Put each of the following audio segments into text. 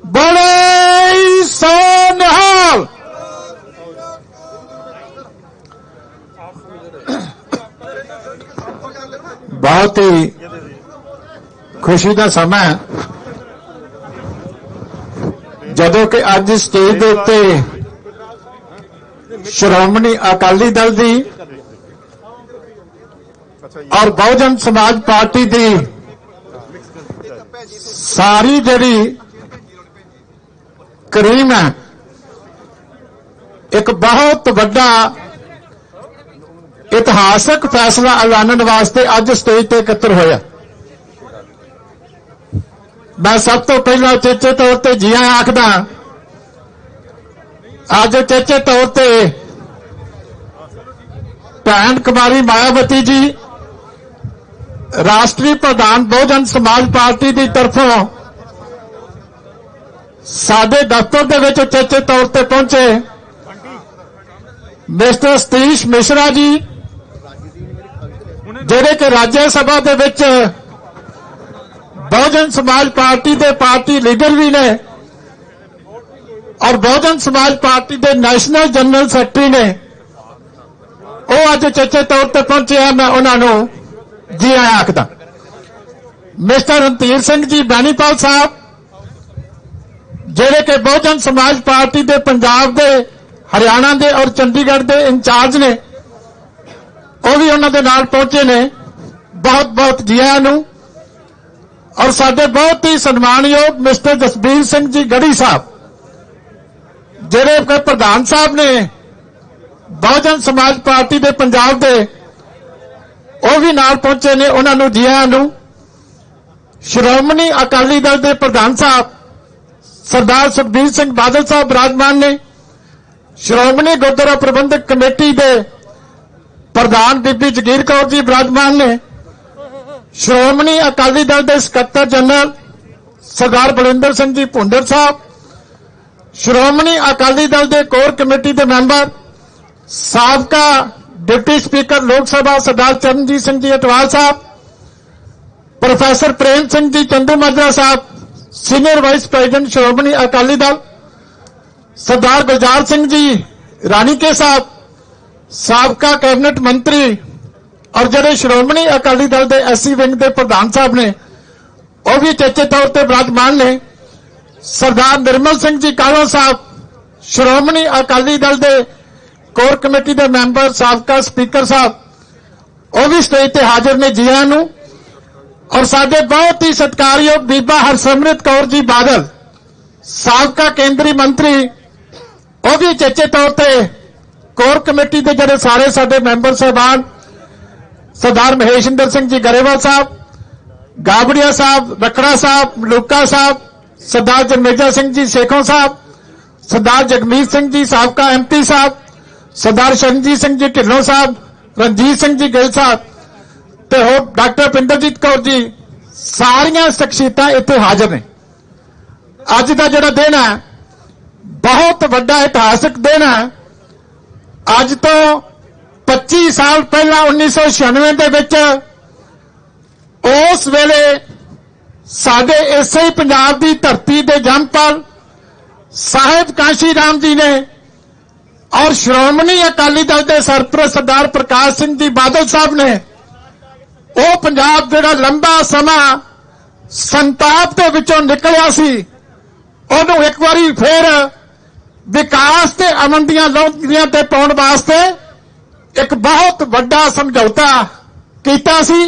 बोले सो निहाल। बहुत ही खुशी का समय जदों कि अज स्टेज के उत्ते श्रोमणी अकाली दल दी और बहुजन समाज पार्टी दी सारी जड़ी करीम है एक बहुत बड़ा इतिहासक फैसला ऐलानने वास्ते अज स्टेज ते इकट्ठे होया। मैं सब तो पहला चेचे तौर पर जी आया आखदा। अज चेचे तौर पर भैन कुमारी मायावती जी राष्ट्रीय प्रधान बहुजन समाज पार्टी की तरफों साडे दफ्तर दे विच चेचे तौर पर पहुंचे। मिस्टर सतीश मिश्रा जी जिहड़े कि राज्य सभा दे विच बहुजन समाज पार्टी के पार्टी लीडर भी ने और बहुजन समाज पार्टी के नैशनल जनरल सैकटरी ने वो अज चेचे तौर पर पहुंचे हैं। मैं उन्होंने जी आया आखदा। मिस्टर रणधीर सिंह जी बैनीपाल साहब जिहड़े कि बहुजन समाज पार्टी के पंजाब के हरियाणा के और चंडीगढ़ के इंचार्ज ने वो भी उन्होंने नाल पहुंचे ने। बहुत बहुत जी आया नूं। और साडे बहुत ही सन्मानयोग मिस्टर जसबीर सिंह जी गढ़ी साहब जिहड़े कि प्रधान साहब ने बहुजन समाज पार्टी के पंजाब के वो भी नाल पहुंचे ने। उन्होंने जी आया नूं। श्रोमणी अकाली दल के प्रधान साहब सरदार सुखबीर सिंह बादल साहब विराजमान ने। श्रोमणी गुरुद्वारा प्रबंधक कमेटी के प्रधान बीबी जगीर कौर जी विराजमान ने। श्रोमणी अकाली दल के सकत्तर जनरल सरदार बलविंदर सिंह जी भुंडर साहब, श्रोमणी अकाली दल के कोर कमेटी के मैंबर साबका डिप्टी स्पीकर लोक सभा सरदार चरणजीत सिंह जी अटवाल साहब, प्रोफेसर प्रेम सिंह जी चंदूमाजरा साहब सीनियर वाइस प्रेसिडेंट श्रोमणी अकाली दल, सरदार गुलजार सिंह जी रानीके साहब साबका कैबिनेट मंत्री और जिहड़े श्रोमणी अकाली दल के एससी विंग के प्रधान साहब ने वह भी चेचे तौर पर विराजमान ने। सरदार निर्मल सिंह जी कालो साहब श्रोमणी अकाली दल के कोर कमेटी के मैंबर साबका स्पीकर साहब वह भी स्टेज पर हाजिर ने। जी आया नूं। और साडे बहुत ही सत्कारयोग बीबा हरसिमरत कौर जी बादल साबका केंद्रीय मंत्री वह भी चेचे तौर पर कोर कमेटी के जिहड़े सारे साडे मैंबर साहबान सरदार महेशिंदर सिंह जी गरेवाल साहब, गाबड़िया साहब, रखड़ा साहब, मलूका साहब, सरदार जरमेजा सिंह जी शेखों साहब, सरदार जगमीत सिंह जी साबका MP साहब, सरदार शरणजीत सिंह जी ढिल्लों साहब, रणजीत सिंह जी गिल साहब ते होर डॉक्टर पिंदरजीत कौर जी सारियां शख्सियतां इत्थे हाजिर ने। अज दा जिहड़ा दिन है बहुत वड्डा इतिहासक दिन है। अज तो 25 साल पहला 1996 दे विच उस वेले साडे इसे ही पंजाब की धरती के जमपल साहिब कांशी राम जी ने और श्रोमणी अकाली दल के सरपरस्त सरदार प्रकाश सिंह जी बादल साहब ने वो पंजाब जिहड़ा लंबा समा संताप के विचों निकलिया सी उहनूं एक बारी फिर विकास ते अमन दीआं लौहरियां ते पाउण वास्ते एक बहुत बड़ा समझौता कीता सी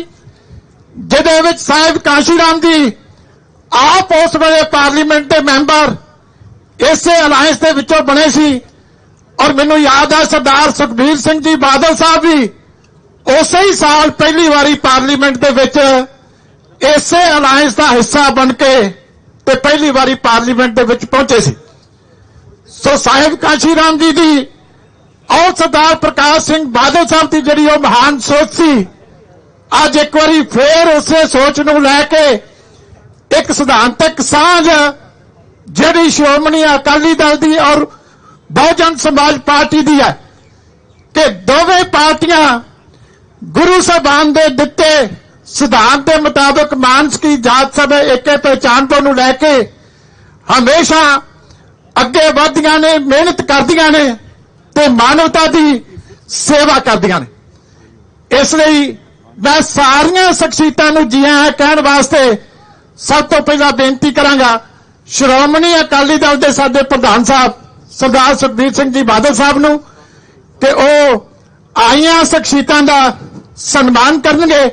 जिहदे विच साहिब कांशी राम जी आप उस वेले पार्लीमेंट के मैंबर इसे अलायंस के विचों बने सी। और मैनूं याद है सरदार सुखबीर सिंह जी बादल साहब भी उसे ही साल पहली बारी पार्लीमेंट के विच इसे अलायंस का हिस्सा बन के ते पहली बारी पार्लीमेंट के विच पहुंचे सी। सो साहिब कांशी राम जी दी और सरदार प्रकाश सिंह बादल साहब की जिहड़ी वो महान सोच सी अज एक बारी फिर उसे सोच नूं लैके एक सिद्धांतक सांझ जिहड़ी श्रोमणी अकाली दल दी और बहुजन समाज पार्टी दी है कि दोवें पार्टियां गुरु साहबान दे दिते सिद्धांत के मुताबिक मानस की जात सब एक पहचान को लैके हमेशा अगे वधदियां ने, मेहनत करदियां ने ते मानवता की सेवा करदियां ने। इसलिए मैं सारियां शख्सियतां नूं जी आया कहण वास्ते सब तो पहला बेनती करांगा श्रोमणी अकाली दल दे साडे प्रधान साहब सरदार सुखबीर सिंह जी बादल साहब नूं कि वो आईयां शख्सियतां दा सन्मान करनगे।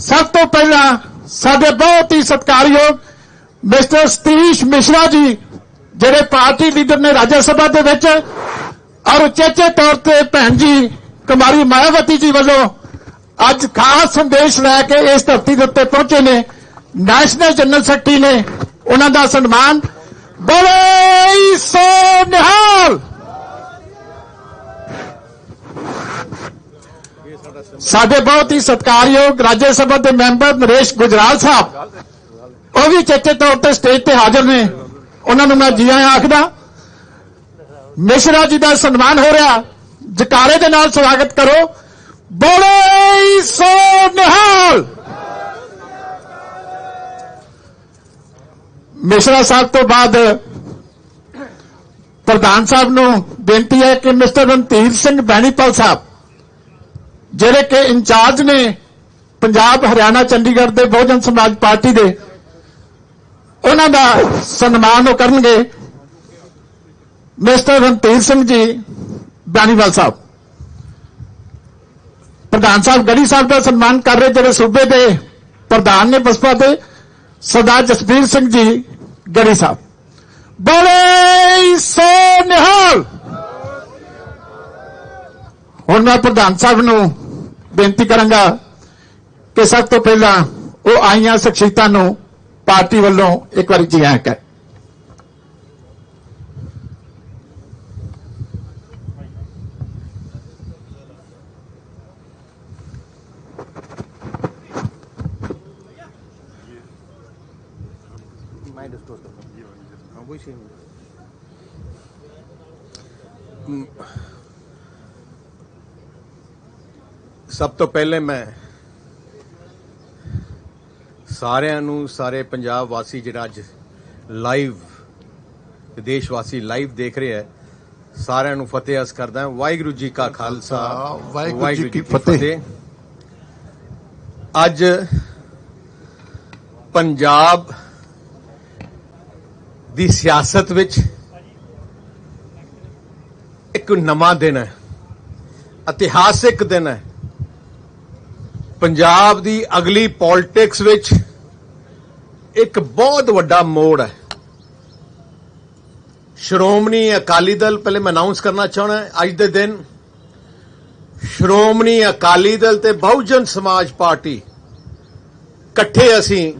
सब तो पहला साडे बहुत ही सत्कारयोग मिस्टर सतीश मिश्रा जी जिहड़े पार्टी लीडर ने राज्य सभा दे विच और उचेचे तौर पर भैन जी कुमारी मायावती जी वालों अज खास संदेश लैके इस धरती के उत्ते पहुंचे ने। नैशनल जनरल सैकटरी ने उन्हां दा सन्मान बोले सो निहाल। साडे बहुत ही सत्कारयोग राज्य सभा के मैंबर नरेश गुजराल साहब वह भी चेचे तौर पर स्टेज पर हाजिर ने, उन्होंने मैं जी आया आखदा। मिश्रा जी का सन्मान हो रहा, जकारे के नाल स्वागत करो, बोले सो निहाल। मिश्रा साहब तो बाद प्रधान साहब नूं बेनती है कि मिस्टर रणधीर सिंह बैनीपाल साहब जिहड़े के इंचार्ज ने पंजाब हरियाणा चंडीगढ़ के बहुजन समाज पार्टी के, उन्हां दा सन्मान वो करनगे। मिस्टर रणधीर सिंह जी बैनीवाल साहब, प्रधान साहब गढ़ी साहब का सन्मान कर रहे जिहड़े सूबे के प्रधान ने बसपा के सरदार जसबीर सिंह जी गढ़ी साहब, बोले सो निहाल। हुण मैं प्रधान साहब नूं बेनती करांगा कि सब तो पहला वो आईयां शख्सियतां नूं पार्टी वालों एक बार जी आया कह। सब तो पहले मैं सारिਆਂ ਨੂੰ ਸਾਰੇ पंजाब वासी ਜਿਹੜਾ ਅੱਜ ਲਾਈਵ देश वासी लाइव देख रहे हैं ਸਾਰਿਆਂ ਨੂੰ ਫਤਿਹ ਅਰਜ਼ ਕਰਦਾ ਹਾਂ। ਵਾਹਿਗੁਰੂ ਜੀ ਕਾ ਖਾਲਸਾ ਵਾਹਿਗੁਰੂ ਜੀ ਕੀ ਫਤਿਹ। ਅੱਜ ਪੰਜਾਬ ਦੀ ਸਿਆਸਤ ਵਿੱਚ ਇੱਕ ਨਵਾਂ ਦਿਨ ਹੈ, ਇਤਿਹਾਸਿਕ ਦਿਨ ਹੈ। ਪੰਜਾਬ ਦੀ ਅਗਲੀ ਪੋਲਿਟਿਕਸ ਵਿੱਚ ਇੱਕ ਬਹੁਤ ਵੱਡਾ ਮੋੜ ਹੈ। ਸ਼੍ਰੋਮਣੀ ਅਕਾਲੀ ਦਲ, ਪਹਿਲੇ ਮੈਂ ਅਨਾਉਂਸ ਕਰਨਾ ਚਾਹੁੰਦਾ ਅੱਜ ਦੇ ਦਿਨ ਸ਼੍ਰੋਮਣੀ ਅਕਾਲੀ ਦਲ ਤੇ ਬਹੁਜਨ ਸਮਾਜ ਪਾਰਟੀ ਇਕੱਠੇ ਅਸੀਂ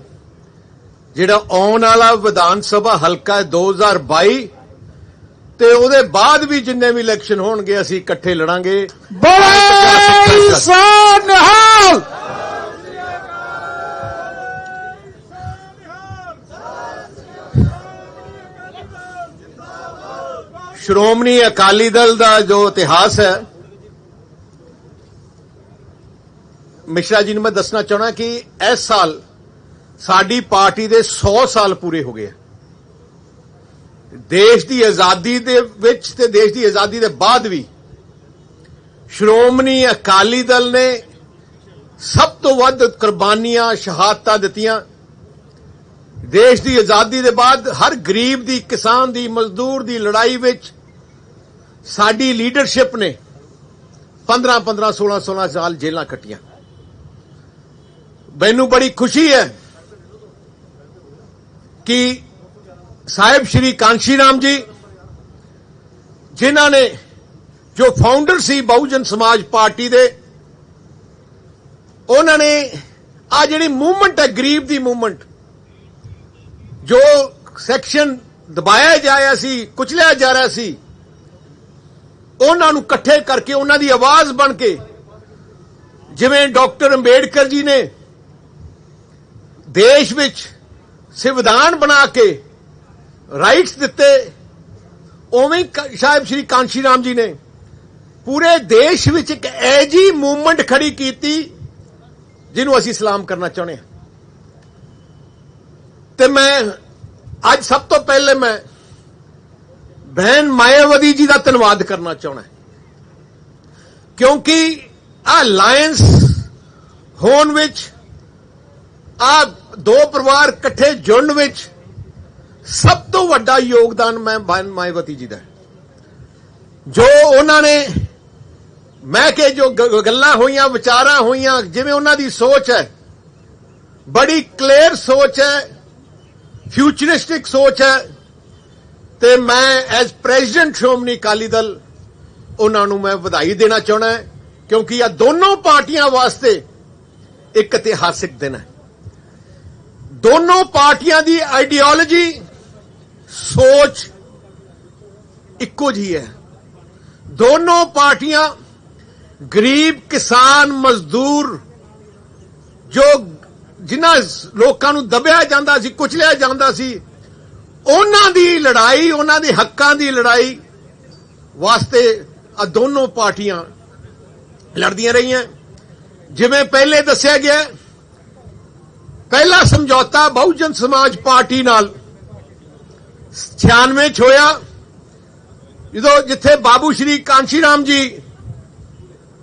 ਜਿਹੜਾ ਆਉਣ ਵਾਲਾ ਵਿਧਾਨ ਸਭਾ ਹਲਕਾ 2022 ਤੇ ਉਹਦੇ ਬਾਅਦ ਵੀ ਜਿੰਨੇ ਵੀ ਇਲੈਕਸ਼ਨ ਹੋਣਗੇ ਅਸੀਂ ਇਕੱਠੇ ਲੜਾਂਗੇ। बोले सो निहाल। ਸ਼੍ਰੋਮਣੀ ਅਕਾਲੀ ਦਲ ਦਾ ਜੋ ਇਤਿਹਾਸ ਹੈ, ਮਿਸ਼ਰਾ ਜੀ ਨੂੰ ਮੈਂ ਦੱਸਣਾ ਚਾਹਣਾ ਕਿ ਇਸ ਸਾਲ ਸਾਡੀ ਪਾਰਟੀ ਦੇ 100 ਸਾਲ ਪੂਰੇ ਹੋ ਗਏ। ਦੇਸ਼ ਦੀ ਆਜ਼ਾਦੀ ਦੇ ਵਿੱਚ ਤੇ ਦੇਸ਼ ਦੀ ਆਜ਼ਾਦੀ ਦੇ ਬਾਅਦ ਵੀ ਸ਼੍ਰੋਮਣੀ ਅਕਾਲੀ ਦਲ ਨੇ ਸਭ ਤੋਂ ਵੱਧ ਕੁਰਬਾਨੀਆਂ ਸ਼ਹਾਦਤਾਂ ਦਿੱਤੀਆਂ। ਦੇਸ਼ ਦੀ ਆਜ਼ਾਦੀ ਦੇ ਬਾਅਦ ਹਰ ਗਰੀਬ ਦੀ, ਕਿਸਾਨ ਦੀ, ਮਜ਼ਦੂਰ ਦੀ ਲੜਾਈ ਵਿੱਚ ਸਾਡੀ ਲੀਡਰਸ਼ਿਪ ਨੇ 15-15, 16-16 ਸਾਲ ਜੇਲਾਂ ਕੱਟੀਆਂ। ਮੈਨੂੰ ਬੜੀ ਖੁਸ਼ੀ ਹੈ ਕਿ ਸਾਹਿਬ ਸ਼੍ਰੀ ਕਾਂਸ਼ੀ ਰਾਮ ਜੀ ਜਿਨ੍ਹਾਂ ਨੇ ਜੋ ਫਾਊਂਡਰ ਸੀ ਬਹੁਜਨ ਸਮਾਜ ਪਾਰਟੀ ਦੇ, ਉਹਨਾਂ ਨੇ ਆ ਜਿਹੜੀ ਮੂਵਮੈਂਟ ਹੈ ਗਰੀਬ ਦੀ ਮੂਵਮੈਂਟ, ਜੋ ਸੈਕਸ਼ਨ ਦਬਾਇਆ ਜਾ ਰਿਹਾ ਸੀ, ਕੁਚਲਿਆ ਜਾ ਰਿਹਾ ਸੀ, ਉਹਨਾਂ ਨੂੰ ਇਕੱਠੇ ਕਰਕੇ ਉਹਨਾਂ ਦੀ ਆਵਾਜ਼ ਬਣ ਕੇ, ਜਿਵੇਂ ਡਾਕਟਰ ਅੰਬੇਡਕਰ ਜੀ ਨੇ ਦੇਸ਼ ਵਿੱਚ ਸੰਵਿਧਾਨ ਬਣਾ ਕੇ ਰਾਈਟਸ ਦਿੱਤੇ, ਉਵੇਂ ਸਾਹਿਬ ਸ਼੍ਰੀ ਕਾਂਸ਼ੀ ਰਾਮ ਜੀ ਨੇ ਪੂਰੇ ਦੇਸ਼ ਵਿੱਚ ਇੱਕ ਐਜੀ ਮੂਵਮੈਂਟ ਖੜੀ ਕੀਤੀ ਜਿਹਨੂੰ ਅਸੀਂ ਸਲਾਮ ਕਰਨਾ ਚਾਹੁੰਦੇ ਹਾਂ। ਤੇ ਮੈਂ ਅੱਜ ਸਭ ਤੋਂ ਪਹਿਲੇ ਮੈਂ ਬਹਿਨ ਮਾਇਆਵਤੀ ਜੀ ਦਾ ਧੰਨਵਾਦ ਕਰਨਾ ਚਾਹੁੰਦਾ, ਕਿਉਂਕਿ ਆ ਅਲਾਇੰਸ ਹੋਣ ਵਿੱਚ, ਆ ਦੋ ਪਰਿਵਾਰ ਇਕੱਠੇ ਜੁੜਨ ਵਿੱਚ ਸਭ ਤੋਂ ਵੱਡਾ ਯੋਗਦਾਨ ਮੈਂ ਬਹਿਨ ਮਾਇਆਵਤੀ ਜੀ ਦਾ, ਜੋ ਉਹਨਾਂ ਨੇ ਮੈਂ ਕਿ ਜੋ ਗੱਲਾਂ ਹੋਈਆਂ, ਵਿਚਾਰਾਂ ਹੋਈਆਂ, ਜਿਵੇਂ ਉਹਨਾਂ ਦੀ ਸੋਚ ਹੈ, ਬੜੀ ਕਲੀਅਰ ਸੋਚ ਹੈ, ਫਿਊਚਰਿਸਟਿਕ ਸੋਚ ਹੈ। ਤੇ ਮੈਂ ਐਜ਼ ਪ੍ਰੈਜ਼ੀਡੈਂਟ ਸ਼੍ਰੋਮਣੀ ਅਕਾਲੀ ਦਲ ਉਹਨਾਂ ਨੂੰ ਮੈਂ ਵਧਾਈ ਦੇਣਾ ਚਾਹੁੰਦਾ, ਕਿਉਂਕਿ ਇਹ ਦੋਨੋਂ ਪਾਰਟੀਆਂ ਵਾਸਤੇ ਇੱਕ ਇਤਿਹਾਸਿਕ ਦਿਨ ਹੈ। ਦੋਨੋਂ ਪਾਰਟੀਆਂ ਦੀ ਆਈਡੀਓਲੋਜੀ, ਸੋਚ ਇੱਕੋ ਜਿਹੀ ਹੈ। ਦੋਨੋਂ ਪਾਰਟੀਆਂ ਗਰੀਬ, ਕਿਸਾਨ, ਮਜ਼ਦੂਰ, ਜੋ ਜਿਨ੍ਹਾਂ ਲੋਕਾਂ ਨੂੰ ਦਬਿਆ ਜਾਂਦਾ ਸੀ, ਕੁਚਲਿਆ ਜਾਂਦਾ ਸੀ, ਉਹਨਾਂ ਦੀ ਲੜਾਈ, ਉਹਨਾਂ ਦੇ ਹੱਕਾਂ ਦੀ ਲੜਾਈ ਵਾਸਤੇ ਆ ਦੋਨੋਂ ਪਾਰਟੀਆਂ ਲੜਦੀਆਂ ਰਹੀਆਂ। ਜਿਵੇਂ ਪਹਿਲੇ ਦੱਸਿਆ ਗਿਆ, ਪਹਿਲਾ ਸਮਝੌਤਾ ਬਹੁਜਨ ਸਮਾਜ ਪਾਰਟੀ ਨਾਲ 96 ਚ ਹੋਇਆ, ਜਦੋਂ ਜਿੱਥੇ ਬਾਬੂ ਸ਼੍ਰੀ ਕਾਂਸ਼ੀ ਰਾਮ ਜੀ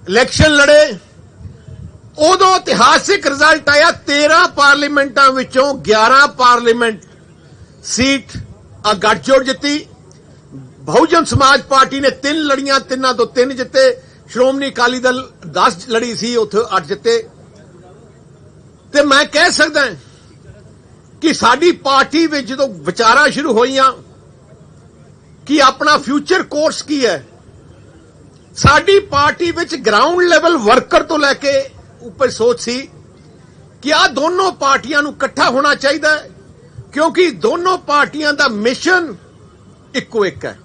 ਇਲੈਕਸ਼ਨ ਲੜੇ, ਉਦੋਂ ਇਤਿਹਾਸਿਕ ਰਿਜ਼ਲਟ ਆਇਆ। 13 ਪਾਰਲੀਮੈਂਟਾਂ ਵਿੱਚੋਂ 11 ਪਾਰਲੀਮੈਂਟ ਸੀਟ ਆ ਗੱਠਜੋੜ ਜਿੱਤੀ। ਬਹੁਜਨ ਸਮਾਜ ਪਾਰਟੀ ਨੇ 3 ਲੜੀਆਂ, 3 ਤੋਂ 3 ਜਿੱਤੇ। ਸ਼੍ਰੋਮਣੀ ਅਕਾਲੀ ਦਲ 10 ਲੜੀ ਸੀ, ਉੱਥੇ 8 ਜਿੱਤੇ। ਤੇ ਮੈਂ ਕਹਿ ਸਕਦਾ ਕਿ ਸਾਡੀ ਪਾਰਟੀ ਵਿੱਚ ਜਦੋਂ ਵਿਚਾਰਾਂ ਸ਼ੁਰੂ ਹੋਈਆਂ ਕਿ ਆਪਣਾ ਫਿਊਚਰ ਕੋਰਸ ਕੀ ਹੈ, ਸਾਡੀ ਪਾਰਟੀ ਵਿੱਚ ਗਰਾਊਂਡ ਲੈਵਲ ਵਰਕਰ ਤੋਂ ਲੈ ਕੇ ਉੱਪਰ ਸੋਚ ਸੀ ਕਿ ਆ ਦੋਨੋਂ ਪਾਰਟੀਆਂ ਨੂੰ ਇਕੱਠਾ ਹੋਣਾ ਚਾਹੀਦਾ ਹੈ, ਕਿਉਂਕਿ ਦੋਨੋਂ ਪਾਰਟੀਆਂ ਦਾ ਮਿਸ਼ਨ ਇੱਕੋ ਇੱਕ ਹੈ।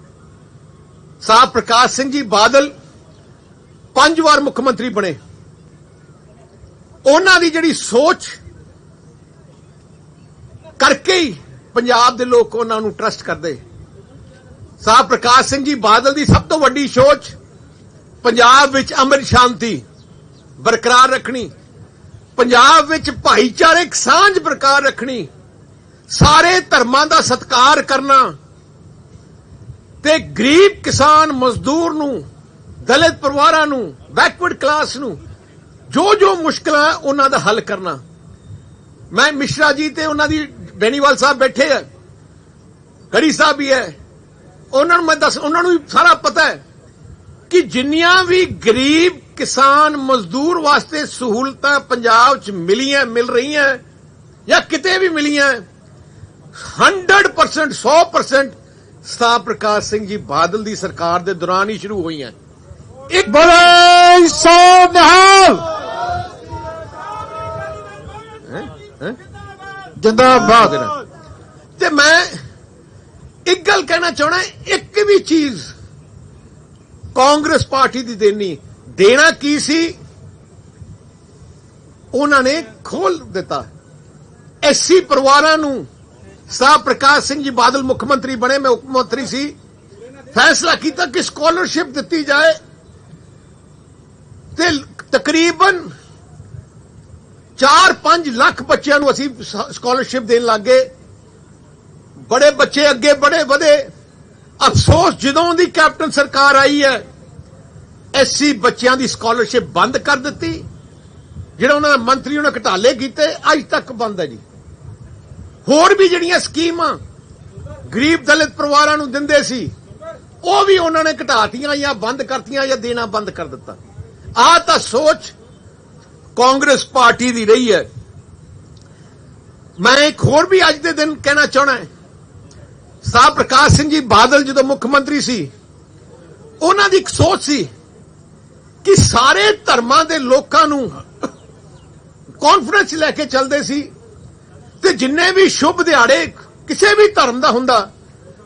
ਸਾਹਿਬ ਪ੍ਰਕਾਸ਼ ਸਿੰਘ ਜੀ ਬਾਦਲ 5 ਵਾਰ ਮੁੱਖ ਮੰਤਰੀ ਬਣੇ। ਉਹਨਾਂ ਦੀ ਜਿਹੜੀ ਸੋਚ ਕਰਕੇ ਹੀ ਪੰਜਾਬ ਦੇ ਲੋਕ ਉਹਨਾਂ ਨੂੰ ਟਰਸਟ ਕਰਦੇ। ਸਾਹਿਬ ਪ੍ਰਕਾਸ਼ ਸਿੰਘ ਜੀ ਬਾਦਲ ਦੀ ਸਭ ਤੋਂ ਵੱਡੀ ਸੋਚ ਪੰਜਾਬ ਵਿੱਚ ਅਮਨ ਸ਼ਾਂਤੀ ਬਰਕਰਾਰ ਰੱਖਣੀ, ਪੰਜਾਬ ਵਿੱਚ ਭਾਈਚਾਰਕ ਸਾਂਝ ਬਰਕਰਾਰ ਰੱਖਣੀ, ਸਾਰੇ ਧਰਮਾਂ ਦਾ ਸਤਿਕਾਰ ਕਰਨਾ ਤੇ ਗਰੀਬ, ਕਿਸਾਨ, ਮਜ਼ਦੂਰ ਨੂੰ, ਦਲਿਤ ਪਰਿਵਾਰਾਂ ਨੂੰ, ਬੈਕਵਰਡ ਕਲਾਸ ਨੂੰ ਜੋ ਜੋ ਮੁਸ਼ਕਲਾਂ ਉਹਨਾਂ ਦਾ ਹੱਲ ਕਰਨਾ। ਮੈਂ ਮਿਸ਼ਰਾ ਜੀ ਤੇ ਉਹਨਾਂ ਦੀ ਬੈਨੀਵਾਲ ਸਾਹਿਬ ਬੈਠੇ ਆ, ਗੜੀ ਸਾਹਿਬ ਵੀ ਹੈ, ਉਹਨਾਂ ਨੂੰ ਮੈਂ ਉਹਨਾਂ ਨੂੰ ਵੀ ਸਾਰਾ ਪਤਾ ਹੈ ਕਿ ਜਿੰਨੀਆਂ ਵੀ ਗਰੀਬ, ਕਿਸਾਨ, ਮਜ਼ਦੂਰ ਵਾਸਤੇ ਸਹੂਲਤਾਂ ਪੰਜਾਬ 'ਚ ਮਿਲ ਰਹੀਆਂ ਜਾਂ ਕਿਤੇ ਵੀ ਮਿਲੀਆਂ, 100% 100% ਸਾਹਿਬ ਪ੍ਰਕਾਸ਼ ਸਿੰਘ ਜੀ ਬਾਦਲ ਦੀ ਸਰਕਾਰ ਦੇ ਦੌਰਾਨ ਹੀ ਸ਼ੁਰੂ ਹੋਈਆਂ। ਇੱਕ ਬੜੇ ਸੋ ਨਿਹਾਲ ਜਿੰਦਾਬਾਦ। ਤੇ ਮੈਂ ਇੱਕ ਗੱਲ ਕਹਿਣਾ ਚਾਹਣਾ, ਇੱਕ ਵੀ ਚੀਜ਼ ਕਾਂਗਰਸ ਪਾਰਟੀ ਦੀ ਦੇਣਾ ਕੀ ਸੀ, ਉਹਨਾਂ ਨੇ ਖੋਲ ਦਿੱਤਾ। ਐਸਸੀ ਪਰਿਵਾਰਾਂ ਨੂੰ ਸਾਹਿਬ ਪ੍ਰਕਾਸ਼ ਸਿੰਘ ਜੀ ਬਾਦਲ ਮੁੱਖ ਮੰਤਰੀ ਬਣੇ, ਮੈਂ ਉਪ ਮੰਤਰੀ ਸੀ, ਫੈਸਲਾ ਕੀਤਾ ਕਿ ਸਕਾਲਰਸ਼ਿਪ ਦਿੱਤੀ ਜਾਏ ਤੇ ਤਕਰੀਬਨ 4-5 ਲੱਖ ਬੱਚਿਆਂ ਨੂੰ ਅਸੀਂ ਸਕਾਲਰਸ਼ਿਪ ਦੇਣ ਲੱਗੇ। ਬੜੇ ਬੱਚੇ ਅੱਗੇ ਵਧੇ। ਅਫਸੋਸ ਜਦੋਂ ਦੀ ਕੈਪਟਨ ਸਰਕਾਰ ਆਈ ਹੈ, ਐਸਸੀ ਬੱਚਿਆਂ ਦੀ ਸਕਾਲਰਸ਼ਿਪ ਬੰਦ ਕਰ ਦਿੱਤੀ। ਜਿਹੜਾ ਉਹਨਾਂ ਦਾ ਮੰਤਰੀ ਉਹਨੇ ਘਟਾਲੇ ਕੀਤੇ, ਅੱਜ ਤੱਕ ਬੰਦ ਹੈ ਜੀ। ਹੋਰ ਵੀ ਜਿਹੜੀਆਂ ਸਕੀਮਾਂ ਗਰੀਬ ਦਲਿਤ ਪਰਿਵਾਰਾਂ ਨੂੰ ਦਿੰਦੇ ਸੀ, ਉਹ ਵੀ ਉਹਨਾਂ ਨੇ ਘਟਾਤੀਆਂ ਜਾਂ ਬੰਦ ਕਰਤੀਆਂ ਜਾਂ ਦੇਣਾ ਬੰਦ ਕਰ ਦਿੱਤਾ। ਆਹ ਤਾਂ ਸੋਚ ਕਾਂਗਰਸ ਪਾਰਟੀ ਦੀ ਰਹੀ ਹੈ। ਮੈਂ ਇੱਕ ਹੋਰ ਵੀ ਅੱਜ ਦੇ ਦਿਨ ਕਹਿਣਾ ਚਾਹਣਾ ਹੈ, ਸਾਹਿਬ ਪ੍ਰਕਾਸ਼ ਸਿੰਘ ਜੀ ਬਾਦਲ ਜਦੋਂ ਮੁੱਖ ਮੰਤਰੀ ਸੀ, ਉਹਨਾਂ ਦੀ ਇੱਕ ਸੋਚ ਸੀ ਕਿ ਸਾਰੇ ਧਰਮਾਂ ਦੇ ਲੋਕਾਂ ਨੂੰ ਕਾਨਫਰੰਸ ਲੈ ਕੇ ਚੱਲਦੇ ਸੀ ਤੇ ਜਿੰਨੇ ਵੀ ਸ਼ੁਭ ਦਿਹਾੜੇ ਕਿਸੇ ਵੀ ਧਰਮ ਦਾ ਹੁੰਦਾ,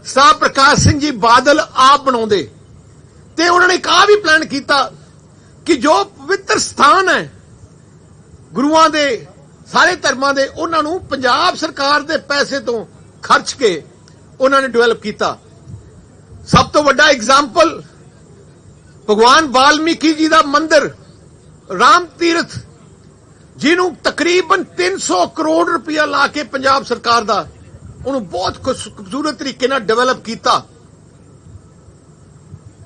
ਸਾਹਿਬ ਪ੍ਰਕਾਸ਼ ਸਿੰਘ ਜੀ ਬਾਦਲ ਆਪ ਬਣਾਉਂਦੇ। ਤੇ ਉਹਨਾਂ ਨੇ ਇੱਕ ਆ ਵੀ ਪਲਾਨ ਕੀਤਾ ਕਿ ਜੋ ਪਵਿੱਤਰ ਸਥਾਨ ਹੈ ਗੁਰੂਆਂ ਦੇ, ਸਾਰੇ ਧਰਮਾਂ ਦੇ, ਉਹਨਾਂ ਨੂੰ ਪੰਜਾਬ ਸਰਕਾਰ ਦੇ ਪੈਸੇ ਤੋਂ ਖਰਚ ਕੇ ਉਹਨਾਂ ਨੇ ਡਿਵੈਲਪ ਕੀਤਾ। ਸਭ ਤੋਂ ਵੱਡਾ ਐਗਜ਼ਾਮਪਲ ਭਗਵਾਨ ਵਾਲਮੀਕੀ ਜੀ ਦਾ ਮੰਦਿਰ ਰਾਮ ਤੀਰਥ ਜਿਹਨੂੰ ਤਕਰੀਬਨ 300 ਕਰੋੜ ਰੁਪਇਆ ਲਾ ਕੇ ਪੰਜਾਬ ਸਰਕਾਰ ਦਾ ਉਹਨੂੰ ਬਹੁਤ ਖੂਬਸੂਰਤ ਤਰੀਕੇ ਨਾਲ ਡਿਵੈਲਪ ਕੀਤਾ।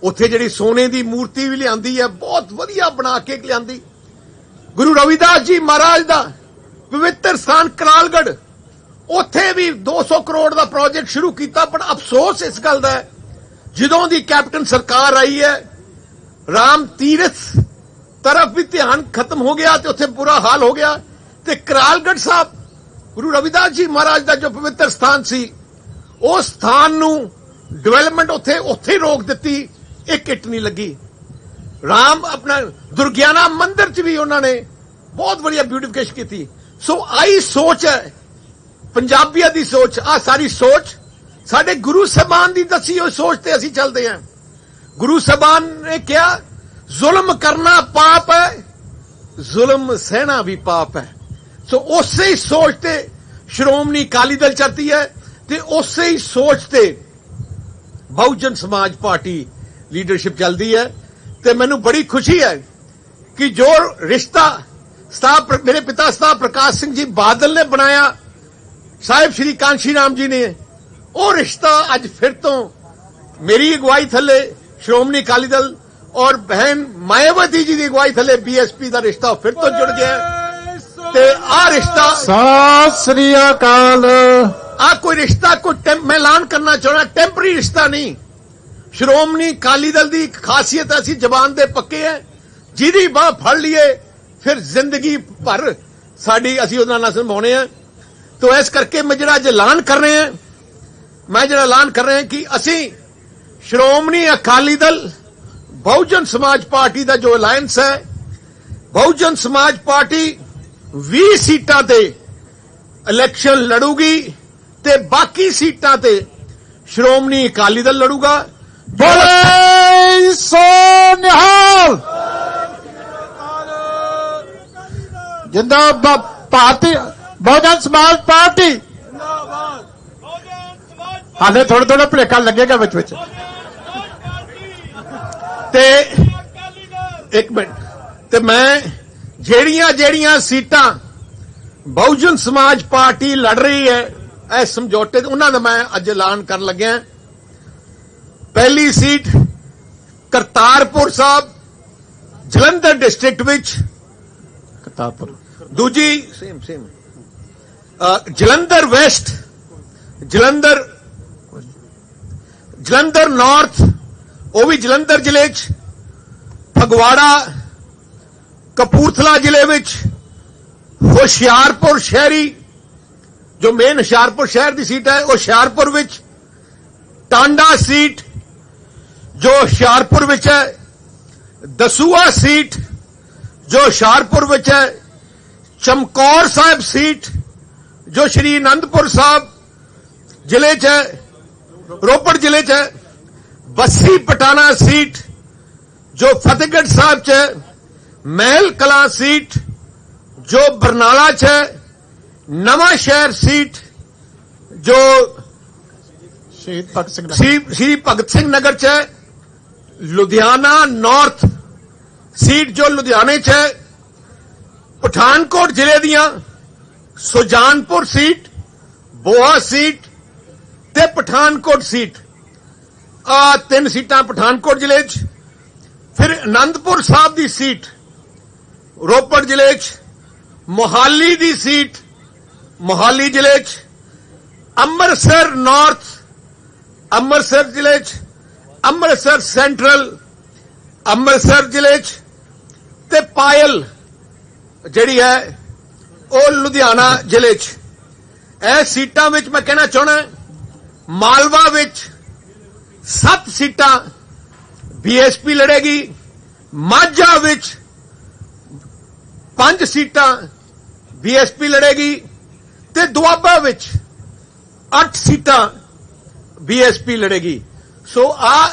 ਉੱਥੇ ਜਿਹੜੀ ਸੋਨੇ ਦੀ ਮੂਰਤੀ ਵੀ ਲਿਆਂਦੀ ਹੈ, ਬਹੁਤ ਵਧੀਆ ਬਣਾ ਕੇ ਲਿਆਂਦੀ। ਗੁਰੂ ਰਵਿਦਾਸ ਜੀ ਮਹਾਰਾਜ ਦਾ ਪਵਿੱਤਰ ਸਥਾਨ ਕਰਾਲਗੜ੍ਹ, ਉੱਥੇ ਵੀ 200 ਕਰੋੜ ਦਾ ਪ੍ਰੋਜੈਕਟ ਸ਼ੁਰੂ ਕੀਤਾ। ਪਰ ਅਫਸੋਸ ਇਸ ਗੱਲ ਦਾ ਹੈ, ਜਦੋਂ ਦੀ ਕੈਪਟਨ ਸਰਕਾਰ ਆਈ ਹੈ, ਰਾਮ ਤੀਰਥ ਤਰਫ ਵੀ ਧਿਆਨ ਖਤਮ ਹੋ ਗਿਆ ਤੇ ਉੱਥੇ ਬੁਰਾ ਹਾਲ ਹੋ ਗਿਆ। ਤੇ ਕਰਾਲਗੜ੍ਹ ਸਾਹਿਬ ਗੁਰੂ ਰਵਿਦਾਸ ਜੀ ਮਹਾਰਾਜ ਦਾ ਜੋ ਪਵਿੱਤਰ ਸਥਾਨ ਸੀ, ਉਸ ਸਥਾਨ ਨੂੰ ਡਿਵੈਲਪਮੈਂਟ ਉੱਥੇ ਰੋਕ ਦਿੱਤੀ। ਇੱਕ ਇੱਟ ਨਹੀਂ ਲੱਗੀ। ਰਾਮ ਆਪਣਾ ਦੁਰਗਿਆਨਾ ਮੰਦਿਰ 'ਚ ਵੀ ਉਹਨਾਂ ਨੇ ਬਹੁਤ ਵਧੀਆ ਬਿਊਟੀਫਿਕੇਸ਼ਨ ਕੀਤੀ। ਸੋ ਆਈ ਸੋਚ ਹੈ ਪੰਜਾਬੀਆਂ ਦੀ ਸੋਚ। ਆ ਸਾਰੀ ਸੋਚ ਸਾਡੇ ਗੁਰੂ ਸਾਹਿਬਾਨ ਦੀ ਦੱਸੀ ਹੋਈ ਸੋਚ ਤੇ ਅਸੀਂ ਚੱਲਦੇ ਹਾਂ। ਗੁਰੂ ਸਾਹਿਬਾਨ ਨੇ ਕਿਹਾ ਜ਼ੁਲਮ ਕਰਨਾ ਪਾਪ ਹੈ, ਜ਼ੁਲਮ ਸਹਿਣਾ ਵੀ ਪਾਪ ਹੈ। ਸੋ ਉਸੇ ਹੀ ਸੋਚ ਤੇ ਸ਼੍ਰੋਮਣੀ ਅਕਾਲੀ ਦਲ ਚੱਲਦੀ ਹੈ ਤੇ ਉਸੇ ਹੀ ਸੋਚ ਤੇ ਬਹੁਜਨ ਸਮਾਜ ਪਾਰਟੀ ਲੀਡਰਸ਼ਿਪ ਚੱਲਦੀ ਹੈ। ਤੇ ਮੈਨੂੰ ਬੜੀ ਖੁਸ਼ੀ ਹੈ ਕਿ ਜੋ ਰਿਸ਼ਤਾ ਮੇਰੇ ਪਿਤਾ ਸਾਹਿਬ ਪ੍ਰਕਾਸ਼ ਸਿੰਘ ਜੀ ਬਾਦਲ ਨੇ ਬਣਾਇਆ, ਸਾਹਿਬ ਸ਼੍ਰੀ ਕਾਂਸ਼ੀ ਰਾਮ ਜੀ ਨੇ, ਉਹ ਰਿਸ਼ਤਾ ਅੱਜ ਫਿਰ ਤੋਂ ਮੇਰੀ ਅਗਵਾਈ ਥੱਲੇ ਸ਼੍ਰੋਮਣੀ ਅਕਾਲੀ ਦਲ ਔਰ ਬਹਿਨ ਮਾਇਆਵਤੀ ਜੀ ਦੀ ਅਗਵਾਈ ਥੱਲੇ ਬੀਐਸਪੀ ਦਾ ਰਿਸ਼ਤਾ ਫਿਰ ਤੋਂ ਜੁੜ ਗਿਆ। ਤੇ ਆ ਰਿਸ਼ਤਾ ਸਤਿ ਸ੍ਰੀ ਅਕਾਲ। ਆ ਕੋਈ ਰਿਸ਼ਤਾ ਮੈਂ ਐਲਾਨ ਕਰਨਾ ਚਾਹੁੰਦਾ, ਟੈਂਪਰਰੀ ਰਿਸ਼ਤਾ ਨਹੀਂ। ਸ਼੍ਰੋਮਣੀ ਅਕਾਲੀ ਦਲ ਦੀ ਇੱਕ ਖਾਸੀਅਤ ਹੈ, ਅਸੀਂ ਜ਼ਬਾਨ ਦੇ ਪੱਕੇ ਹੈ। ਜਿਹਦੀ ਬਾਹ ਫੜ ਲਈਏ ਫਿਰ ਜ਼ਿੰਦਗੀ ਭਰ ਸਾਡੀ ਅਸੀਂ ਉਹਦਾ ਨਾਲ ਨਿਭਾਉਣੇ ਆ। ਤੋ ਇਸ ਕਰਕੇ ਮੈਂ ਜਿਹੜਾ ਅੱਜ ਐਲਾਨ ਕਰ ਰਹੇ ਹਾਂ ਕਿ ਅਸੀਂ ਸ਼੍ਰੋਮਣੀ ਅਕਾਲੀ ਦਲ ਬਹੁਜਨ ਸਮਾਜ ਪਾਰਟੀ ਦਾ ਜੋ ਅਲਾਇੰਸ ਹੈ, ਬਹੁਜਨ ਸਮਾਜ ਪਾਰਟੀ 20 ਸੀਟਾਂ ਤੇ ਇਲੈਕਸ਼ਨ ਲੜੂਗੀ ਤੇ ਬਾਕੀ ਸੀਟਾਂ ਤੇ ਸ਼੍ਰੋਮਣੀ ਅਕਾਲੀ ਦਲ ਲੜੂਗਾ। ਬੋਲੇ ਸੋ ਨਿਹਾਲ। ਜਿੰਦਾਬਾਦ ਭਾਰਤੀ ਬਹੁਜਨ ਸਮਾਜ ਪਾਰਟੀ। ਹਾਲੇ ਥੋੜਾ ਭੁਲੇਖਾ ਲੱਗੇਗਾ ਵਿੱਚ ਤੇ ਇੱਕ ਮਿੰਟ। ਤੇ ਮੈਂ ਜਿਹੜੀਆਂ ਸੀਟਾਂ ਬਹੁਜਨ ਸਮਾਜ ਪਾਰਟੀ ਲੜ ਰਹੀ ਹੈ ਇਸ ਸਮਝੌਤੇ ਤੇ, ਉਹਨਾਂ ਦਾ ਮੈਂ ਅੱਜ ਐਲਾਨ ਕਰਨ ਲੱਗਿਆ। ਪਹਿਲੀ ਸੀਟ ਕਰਤਾਰਪੁਰ ਸਾਹਿਬ ਜਲੰਧਰ ਡਿਸਟ੍ਰਿਕਟ ਵਿੱਚ, ਕਰਤਾਰਪੁਰ। ਦੂਜੀ same Jalandhar West, Jalandhar north, ਉਹ ਵੀ ਜਲੰਧਰ ਜ਼ਿਲ੍ਹੇ 'ਚ, ਫਗਵਾੜਾ ਕਪੂਰਥਲਾ ਜ਼ਿਲ੍ਹੇ ਵਿੱਚ, ਹੁਸ਼ਿਆਰਪੁਰ ਸ਼ਹਿਰੀ ਜੋ ਮੇਨ ਹੁਸ਼ਿਆਰਪੁਰ ਸ਼ਹਿਰ ਦੀ ਸੀਟ ਹੈ ਉਹ ਹੁਸ਼ਿਆਰਪੁਰ ਵਿੱਚ, ਟਾਂਡਾ ਸੀਟ ਜੋ ਹੁਸ਼ਿਆਰਪੁਰ ਵਿੱਚ ਹੈ, ਦਸੂਆ ਸੀਟ ਜੋ ਹੁਸ਼ਿਆਰਪੁਰ ਵਿੱਚ ਹੈ, ਚਮਕੌਰ ਸਾਹਿਬ ਸੀਟ ਜੋ ਸ਼੍ਰੀ ਅਨੰਦਪੁਰ ਸਾਹਿਬ ਜ਼ਿਲ੍ਹੇ 'ਚ ਹੈ, ਰੋਪੜ ਜ਼ਿਲ੍ਹੇ 'ਚ ਹੈ, ਬੱਸੀ ਪਟਾਣਾ ਸੀਟ ਜੋ ਫਤਿਹਗੜ੍ਹ ਸਾਹਿਬ 'ਚ ਹੈ, ਮਹਿਲ ਕਲਾਂ ਸੀਟ ਜੋ ਬਰਨਾਲਾ 'ਚ ਹੈ, ਨਵਾਂ ਸ਼ਹਿਰ ਸੀਟ ਜੋ ਸ਼੍ਰੀ ਭਗਤ ਸਿੰਘ ਨਗਰ 'ਚ ਹੈ, ਲੁਧਿਆਣਾ ਨਾਰਥ ਸੀਟ ਜੋ ਲੁਧਿਆਣੇ 'ਚ ਹੈ, ਪਠਾਨਕੋਟ ਜ਼ਿਲ੍ਹੇ ਦੀਆਂ ਸੁਜਾਨਪੁਰ ਸੀਟ, ਬੋਹਾ ਸੀਟ ਤੇ ਪਠਾਨਕੋਟ ਸੀਟ। ਆ 3 ਸੀਟਾਂ ਪਠਾਨਕੋਟ ਜ਼ਿਲ੍ਹੇ 'ਚ। ਫਿਰ ਅਨੰਦਪੁਰ ਸਾਹਿਬ ਦੀ ਸੀਟ ਰੋਪੜ ਜ਼ਿਲ੍ਹੇ 'ਚ, ਮੋਹਾਲੀ ਦੀ ਸੀਟ ਮੋਹਾਲੀ ਜ਼ਿਲ੍ਹੇ 'ਚ, ਅੰਮ੍ਰਿਤਸਰ ਨਾਰਥ ਅੰਮ੍ਰਿਤਸਰ ਜ਼ਿਲ੍ਹੇ 'ਚ, ਅੰਮ੍ਰਿਤਸਰ ਸੈਂਟਰਲ ਅੰਮ੍ਰਿਤਸਰ ਜ਼ਿਲ੍ਹੇ 'ਚ ਤੇ ਪਾਇਲ ਜਿਹੜੀ ਹੈ ਉਹ ਲੁਧਿਆਣਾ ਜ਼ਿਲ੍ਹੇ 'ਚ। ਇਹ ਸੀਟਾਂ ਵਿੱਚ ਮੈਂ ਕਹਿਣਾ ਚਾਹਣਾ, ਮਾਲਵਾ ਵਿੱਚ 7 ਸੀਟਾਂ ਬੀਐਸਪੀ ਲੜੇਗੀ, ਮਾਝਾ ਵਿੱਚ 5 ਸੀਟਾਂ ਬੀਐਸਪੀ ਲੜੇਗੀ ਤੇ ਦੁਆਬਾ ਵਿੱਚ 8 ਸੀਟਾਂ ਬੀਐਸਪੀ ਲੜੇਗੀ। ਸੋ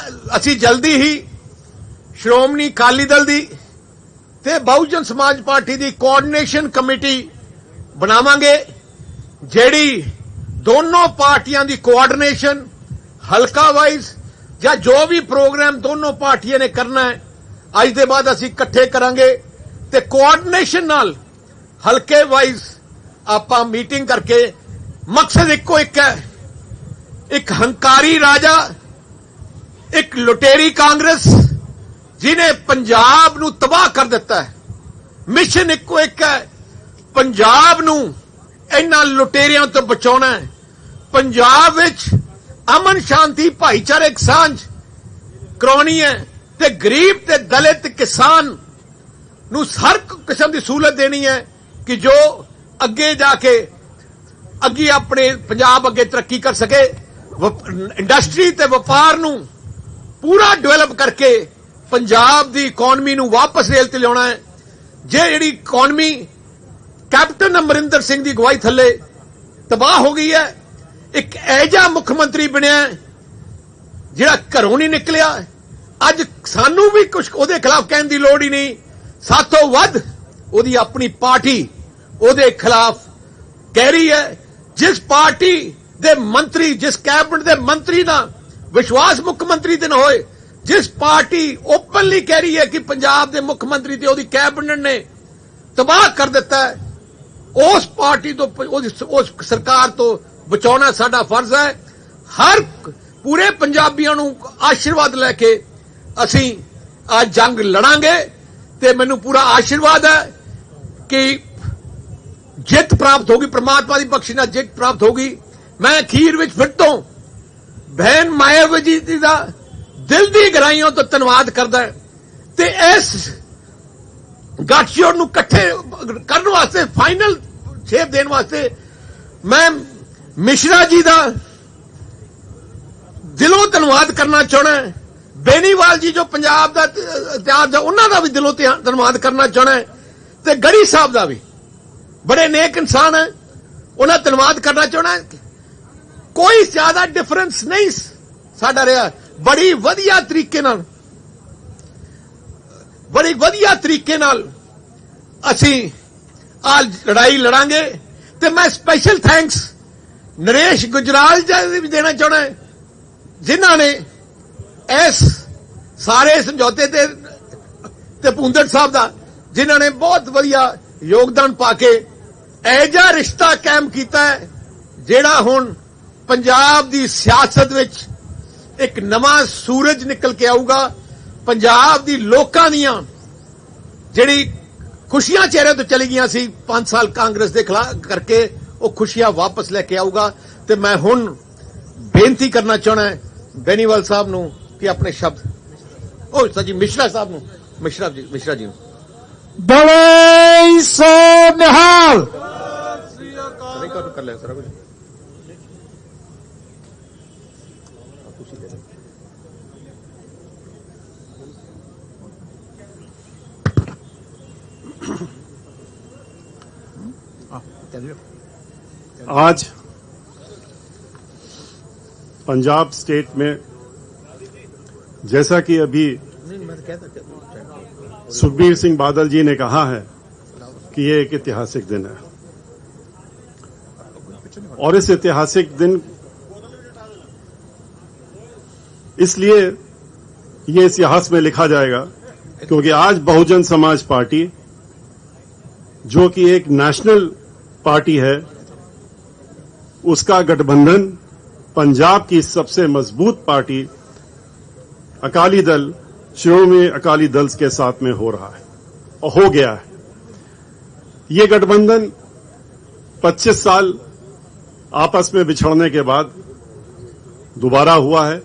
ਅਸੀਂ ਜਲਦੀ ਹੀ ਸ਼੍ਰੋਮਣੀ ਅਕਾਲੀ ਦਲ ਦੀ ਤੇ ਬਹੁਜਨ ਸਮਾਜ ਪਾਰਟੀ ਦੀ ਕੋਆਰਡੀਨੇਸ਼ਨ ਕਮੇਟੀ ਬਣਾਵਾਂਗੇ, ਜਿਹੜੀ ਦੋਨੋਂ ਪਾਰਟੀਆਂ ਦੀ ਕੋਆਰਡੀਨੇਸ਼ਨ ਹਲਕਾ ਵਾਈਜ਼ ਜਾਂ ਜੋ ਵੀ ਪ੍ਰੋਗਰਾਮ ਦੋਨੋਂ ਪਾਰਟੀਆਂ ਨੇ ਕਰਨਾ ਹੈ ਅੱਜ ਦੇ ਬਾਅਦ ਅਸੀਂ ਇਕੱਠੇ ਕਰਾਂਗੇ ਤੇ ਕੋਆਰਡੀਨੇਸ਼ਨ ਨਾਲ ਹਲਕੇ ਵਾਈਜ਼ ਆਪਾਂ ਮੀਟਿੰਗ ਕਰਕੇ ਮਕਸਦ ਇੱਕੋ ਇੱਕ ਹੈ, ਇੱਕ ਹੰਕਾਰੀ ਰਾਜਾ, ਇੱਕ ਲੁਟੇਰੀ ਕਾਂਗਰਸ ਜਿਨੇ ਪੰਜਾਬ ਨੂੰ ਤਬਾਹ ਕਰ ਦਿੱਤਾ ਹੈ। ਮਿਸ਼ਨ ਇੱਕੋ ਇੱਕ ਹੈ, ਪੰਜਾਬ ਨੂੰ ਇਹਨਾਂ ਲੁਟੇਰਿਆਂ ਤੋਂ ਬਚਾਉਣਾ ਹੈ। ਪੰਜਾਬ ਵਿੱਚ ਅਮਨ ਸ਼ਾਂਤੀ ਭਾਈਚਾਰਕ ਸਾਂਝ ਕਰਾਉਣੀ ਹੈ ਤੇ ਗਰੀਬ ਤੇ ਦਲਿਤ ਕਿਸਾਨ ਨੂੰ ਹਰ ਕਿਸਮ ਦੀ ਸਹੂਲਤ ਦੇਣੀ ਹੈ ਕਿ ਜੋ ਅੱਗੇ ਜਾ ਕੇ ਅੱਗੇ ਆਪਣੇ ਪੰਜਾਬ ਅੱਗੇ ਤਰੱਕੀ ਕਰ ਸਕੇ। ਇੰਡਸਟਰੀ ਤੇ ਵਪਾਰ ਨੂੰ ਪੂਰਾ ਡਿਵੈਲਪ ਕਰਕੇ ਪੰਜਾਬ ਦੀ ਇਕਨੋਮੀ ਨੂੰ ਵਾਪਸ ਰੇਲ ਤੇ ਲਿਆਉਣਾ ਹੈ। ਜਿਹੜੀ ਇਕਨੋਮੀ ਕੈਪਟਨ ਅਮਰਿੰਦਰ ਸਿੰਘ ਦੀ ਅਗਵਾਈ ਥੱਲੇ ਤਬਾਹ ਹੋ ਗਈ ਹੈ, ਇੱਕ ਐਜਾ ਮੁੱਖ ਮੰਤਰੀ ਬਣਿਆ ਜਿਹੜਾ ਘਰੋਂ ਨਹੀਂ ਨਿਕਲਿਆ। ਅੱਜ ਸਾਨੂੰ ਵੀ ਕੁਝ ਉਹਦੇ ਖਿਲਾਫ ਕਹਿਣ ਦੀ ਲੋੜ ਹੀ ਨਹੀਂ, ਸਾਥੋਂ ਵੱਧ ਉਹਦੀ ਆਪਣੀ ਪਾਰਟੀ ਉਹਦੇ ਖਿਲਾਫ ਕਹਿ ਰਹੀ ਹੈ। ਜਿਸ ਪਾਰਟੀ ਦੇ ਮੰਤਰੀ, ਜਿਸ ਕੈਬਨਿਟ ਦੇ ਮੰਤਰੀ ਦਾ ਵਿਸ਼ਵਾਸ ਮੁੱਖ ਮੰਤਰੀ ਤੇ ਨਾ ਹੋਏ, ਜਿਸ ਪਾਰਟੀ ਓਪਨਲੀ ਕਹਿ ਰਹੀ ਹੈ ਕਿ ਪੰਜਾਬ ਦੇ ਮੁੱਖ ਮੰਤਰੀ ਤੇ ਉਹਦੀ ਕੈਬਨਿਟ ਨੇ ਤਬਾਹ ਕਰ ਦਿੱਤਾ ਹੈ, ਉਸ ਪਾਰਟੀ ਤੋਂ ਉਸ ਸਰਕਾਰ ਤੋਂ ਬਚਾਉਣਾ ਸਾਡਾ ਫਰਜ਼ ਹੈ। ਹਰ ਪੂਰੇ ਪੰਜਾਬੀਆਂ ਨੂੰ ਆਸ਼ੀਰਵਾਦ ਲੈ ਕੇ ਅਸੀਂ ਅੱਜ ਜੰਗ ਲੜਾਂਗੇ ਤੇ ਮੈਨੂੰ ਪੂਰਾ ਆਸ਼ੀਰਵਾਦ ਹੈ ਕਿ ਜਿੱਤ ਪ੍ਰਾਪਤ ਹੋਗੀ, ਪ੍ਰਮਾਤਮਾ ਦੀ ਬਖਸ਼ਿਸ਼ ਨਾਲ ਜਿੱਤ ਪ੍ਰਾਪਤ ਹੋਗੀ। ਮੈਂ ਅਖੀਰ ਵਿੱਚ ਫਿਰ ਤੋਂ ਬਹਿਨ ਮਾਇਆਵਤੀ ਜੀ ਦਾ ਦਿਲ ਦੀ ਗਹਿਰਾਈਆਂ ਤੋਂ ਧੰਨਵਾਦ ਕਰਦਾ ਤੇ ਇਸ ਗੱਠਜੋੜ ਨੂੰ ਇਕੱਠੇ ਕਰਨ ਵਾਸਤੇ, ਫਾਈਨਲ ਸ਼ੇਪ ਦੇਣ ਵਾਸਤੇ ਮੈਂ ਮਿਸ਼ਰਾ ਜੀ ਦਾ ਦਿਲੋਂ ਧੰਨਵਾਦ ਕਰਨਾ ਚਾਹੁੰਦਾ। ਬੇਨੀਵਾਲ ਜੀ ਜੋ ਪੰਜਾਬ ਦਾ ਇਤਿਹਾਸ ਦਾ, ਉਹਨਾਂ ਦਾ ਵੀ ਦਿਲੋਂ ਧੰਨਵਾਦ ਕਰਨਾ ਚਾਹੁੰਦਾ ਤੇ ਗੜੀ ਸਾਹਿਬ ਦਾ ਵੀ, ਬੜੇ ਨੇਕ ਇਨਸਾਨ ਹੈ, ਉਹਨਾਂ ਧੰਨਵਾਦ ਕਰਨਾ ਚਾਹੁੰਦਾ। ਕੋਈ ਜ਼ਿਆਦਾ ਡਿਫਰੈਂਸ ਨਹੀਂ ਸਾਡਾ ਰਿਹਾ, ਬੜੀ ਵਧੀਆ ਤਰੀਕੇ ਨਾਲ ਅਸੀਂ ਆ ਲੜਾਈ ਲੜਾਂਗੇ ਤੇ ਮੈਂ ਸਪੈਸ਼ਲ ਥੈਂਕਸ ਨਰੇਸ਼ ਗੁਜਰਾਲ ਜੀ ਵੀ ਦੇਣਾ ਚਾਹੁੰਦਾ ਜਿਨ੍ਹਾਂ ਨੇ ਇਸ ਸਾਰੇ ਸਮਝੌਤੇ ਤੇ ਭੁੰਦੜ ਸਾਹਿਬ ਦਾ, ਜਿਨ੍ਹਾਂ ਨੇ ਬਹੁਤ ਵਧੀਆ ਯੋਗਦਾਨ ਪਾ ਕੇ ਐਜਾ ਰਿਸ਼ਤਾ ਕਾਇਮ ਕੀਤਾ ਹੈ ਜਿਹੜਾ ਹੁਣ ਪੰਜਾਬ ਦੀ ਸਿਆਸਤ ਵਿੱਚ ਇੱਕ ਨਵਾਂ ਸੂਰਜ ਨਿਕਲ ਕੇ ਆਊਗਾ। ਪੰਜਾਬ ਦੀ ਲੋਕਾਂ ਦੀਆਂ ਜਿਹੜੀ ਖੁਸ਼ੀਆਂ ਚਿਹਰੇ ਤੋਂ ਚਲੀ ਗਈਆਂ ਸੀ 5 ਸਾਲ ਕਾਂਗਰਸ ਦੇ ਖਿਲਾਫ ਕਰਕੇ, ਉਹ ਖੁਸ਼ੀਆਂ ਵਾਪਸ ਲੈ ਕੇ ਆਊਗਾ। ਤੇ ਮੈਂ ਹੁਣ ਬੇਨਤੀ ਕਰਨਾ ਚਾਹਣਾ ਬੇਨੀਵਾਲ ਸਾਹਿਬ ਨੂੰ ਕਿ ਆਪਣੇ ਸ਼ਬਦ, ਉਹ ਸੱਚੀ ਮਿਸ਼ਰਾ ਸਾਹਿਬ ਨੂੰ, ਮਿਸ਼ਰਾ ਜੀ ਨੂੰ ਬੜੇ ਸੋ ਨਿਹਾਲ। ਕਰ ਲਿਆ ਸਾਰਾ ਕੁਝ। आज पंजाब स्टेट में, जैसा कि अभी सुखबीर सिंह बादल जी ने कहा है कि ये एक ऐतिहासिक दिन है और इस ऐतिहासिक दिन इसलिए ये इतिहास में लिखा जाएगा क्योंकि आज बहुजन समाज पार्टी, जो कि एक नेशनल पार्टी है, उसका गठबंधन पंजाब की सबसे मजबूत पार्टी अकाली दल, शिरोमणि अकाली दल के साथ में हो रहा है और हो गया है। ये गठबंधन 25 साल आपस में बिछड़ने के बाद दोबारा हुआ है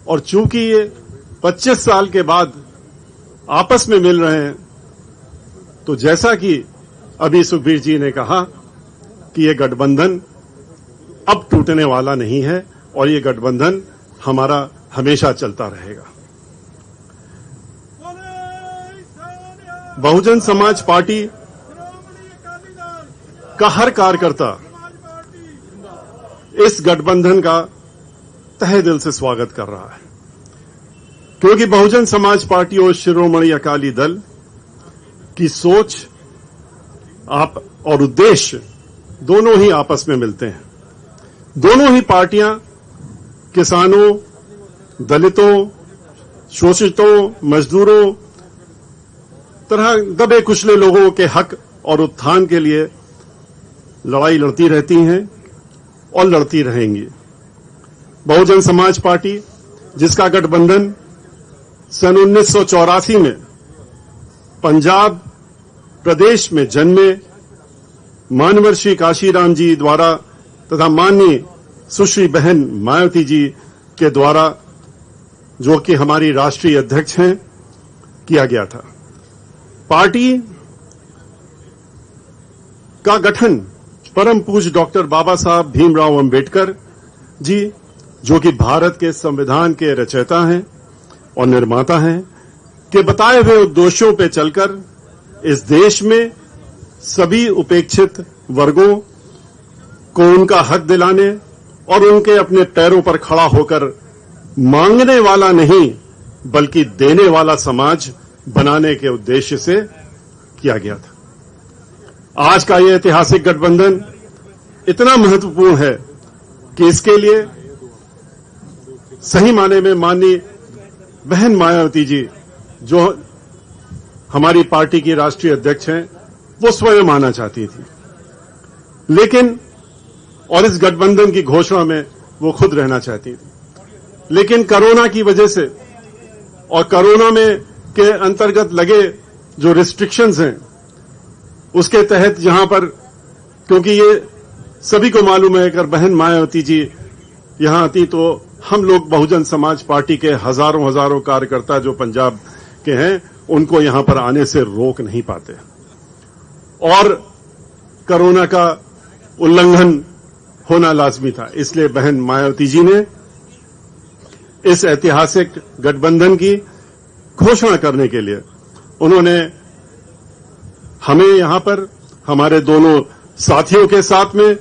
और चूंकि ये 25 साल के बाद आपस में मिल रहे हैं, तो जैसा कि अभी सुखबीर जी ने कहा कि ये गठबंधन अब टूटने वाला नहीं है और ये गठबंधन हमारा हमेशा चलता रहेगा। बहुजन समाज पार्टी का हर कार्यकर्ता इस गठबंधन का तहे दिल से स्वागत कर रहा है, क्योंकि बहुजन समाज पार्टी और शिरोमणि अकाली दल की सोच आप और उद्देश्य दोनों ही आपस में मिलते हैं। दोनों ही पार्टियां किसानों, दलितों, शोषितों, मजदूरों, तरह दबे कुचले लोगों के हक और उत्थान के लिए लड़ाई लड़ती रहती हैं और लड़ती रहेंगी। बहुजन समाज पार्टी, जिसका गठबंधन सन 1984 में पंजाब प्रदेश में जन्मे मानवर श्री काशीराम जी द्वारा तथा माननीय सुश्री बहन मायावती जी के द्वारा, जो कि हमारी राष्ट्रीय अध्यक्ष हैं, किया गया था। पार्टी का गठन परम पूज्य डॉक्टर बाबा साहब भीमराव अंबेडकर जी, जो कि भारत के संविधान के रचयिता हैं और निर्माता हैं, के बताए हुए उद्देश्यों पर चलकर इस देश में सभी उपेक्षित वर्गों को उनका हक दिलाने और उनके अपने पैरों पर खड़ा होकर मांगने वाला नहीं बल्कि देने वाला समाज बनाने के उद्देश्य से किया गया था। आज का यह ऐतिहासिक गठबंधन इतना महत्वपूर्ण है कि इसके लिए सही माने में माननीय बहन मायावती जी, जो हमारी पार्टी की राष्ट्रीय अध्यक्ष हैं, वो स्वयं आना चाहती थी, लेकिन और इस गठबंधन की घोषणा में वो खुद रहना चाहती थी, लेकिन कोरोना की वजह से और कोरोना में के अंतर्गत लगे जो रिस्ट्रिक्शंस हैं, उसके तहत यहां पर, क्योंकि ये सभी को मालूम है, अगर बहन मायावती जी यहां आती तो हम लोग बहुजन समाज पार्टी के हजारों कार्यकर्ता जो पंजाब के हैं, उनको यहां पर आने से रोक नहीं पाते और कोरोना का उल्लंघन होना लाजमी था। इसलिए बहन मायावती जी ने इस ऐतिहासिक गठबंधन की घोषणा करने के लिए उन्होंने हमें यहां पर हमारे दोनों साथियों के साथ में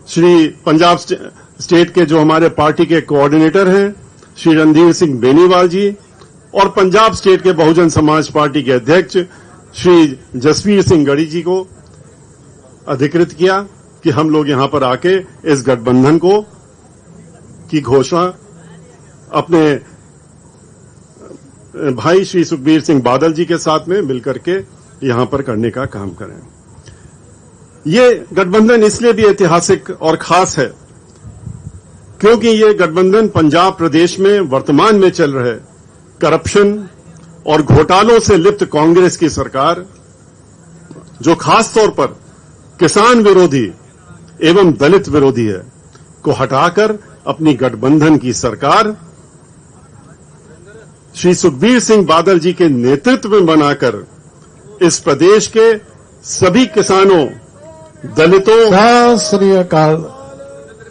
श्री पंजाब स्टेट के जो हमारे पार्टी के कोऑर्डिनेटर हैं श्री रणधीर सिंह बेनीवाल जी और पंजाब स्टेट के बहुजन समाज पार्टी के अध्यक्ष श्री जसवीर सिंह गढ़ी जी को अधिकृत किया कि हम लोग यहां पर आके इस गठबंधन को की घोषणा अपने भाई श्री सुखबीर सिंह बादल जी के साथ में मिलकर के यहां पर करने का काम करें। ये गठबंधन इसलिए भी ऐतिहासिक और खास है क्योंकि ये गठबंधन पंजाब प्रदेश में वर्तमान में चल रहे करप्शन और घोटालों से लिप्त कांग्रेस की सरकार, जो खास तौर पर किसान विरोधी एवं दलित विरोधी है, को हटाकर अपनी गठबंधन की सरकार श्री सुखबीर सिंह बादल जी के नेतृत्व में बनाकर इस प्रदेश के सभी किसानों, दलितों, श्री अकाल,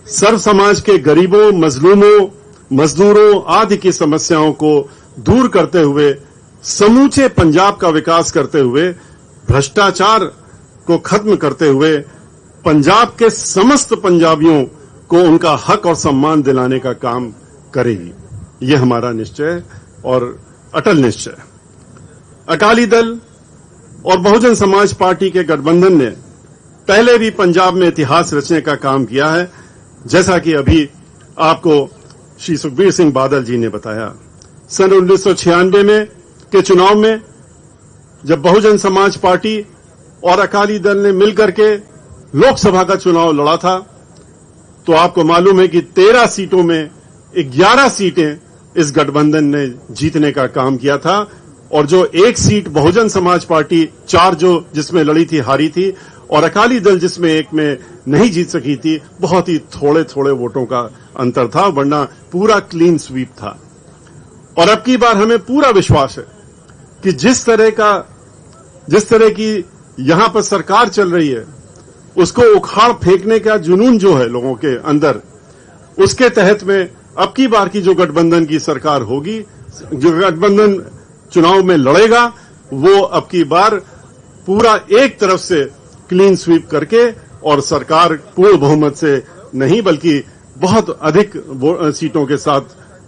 सर्व समाज के गरीबों, मजलूमों, मजदूरों आदि की समस्याओं को दूर करते हुए समूचे पंजाब का विकास करते हुए, भ्रष्टाचार को खत्म करते हुए पंजाब के समस्त पंजाबियों को उनका हक और सम्मान दिलाने का काम करेगी। यह हमारा निश्चय और अटल निश्चय। अकाली दल और बहुजन समाज पार्टी के गठबंधन ने पहले भी पंजाब में इतिहास रचने का काम किया है, जैसा कि अभी आपको श्री सुखबीर सिंह बादल जी ने बताया। सन 1996 में के चुनाव में जब बहुजन समाज पार्टी और अकाली दल ने मिलकर के लोकसभा का चुनाव लड़ा था, तो आपको मालूम है कि 13 सीटों में 11 सीटें इस गठबंधन ने जीतने का काम किया था और जो एक सीट बहुजन समाज पार्टी 4 जो जिसमें लड़ी थी हारी थी और अकाली दल जिसमें एक में नहीं जीत सकी थी, बहुत ही थोड़े वोटों का अंतर था, वरना पूरा क्लीन स्वीप था। और अब की बार हमें पूरा विश्वास है कि जिस तरह की यहां पर सरकार चल रही है, उसको उखाड़ फेंकने का जुनून जो है लोगों के अंदर, उसके तहत में अब की बार की जो गठबंधन की सरकार होगी, जो गठबंधन चुनाव में लड़ेगा, वो अब की बार पूरा एक तरफ से क्लीन स्वीप करके और सरकार पूर्ण बहुमत से नहीं बल्कि बहुत अधिक सीटों के साथ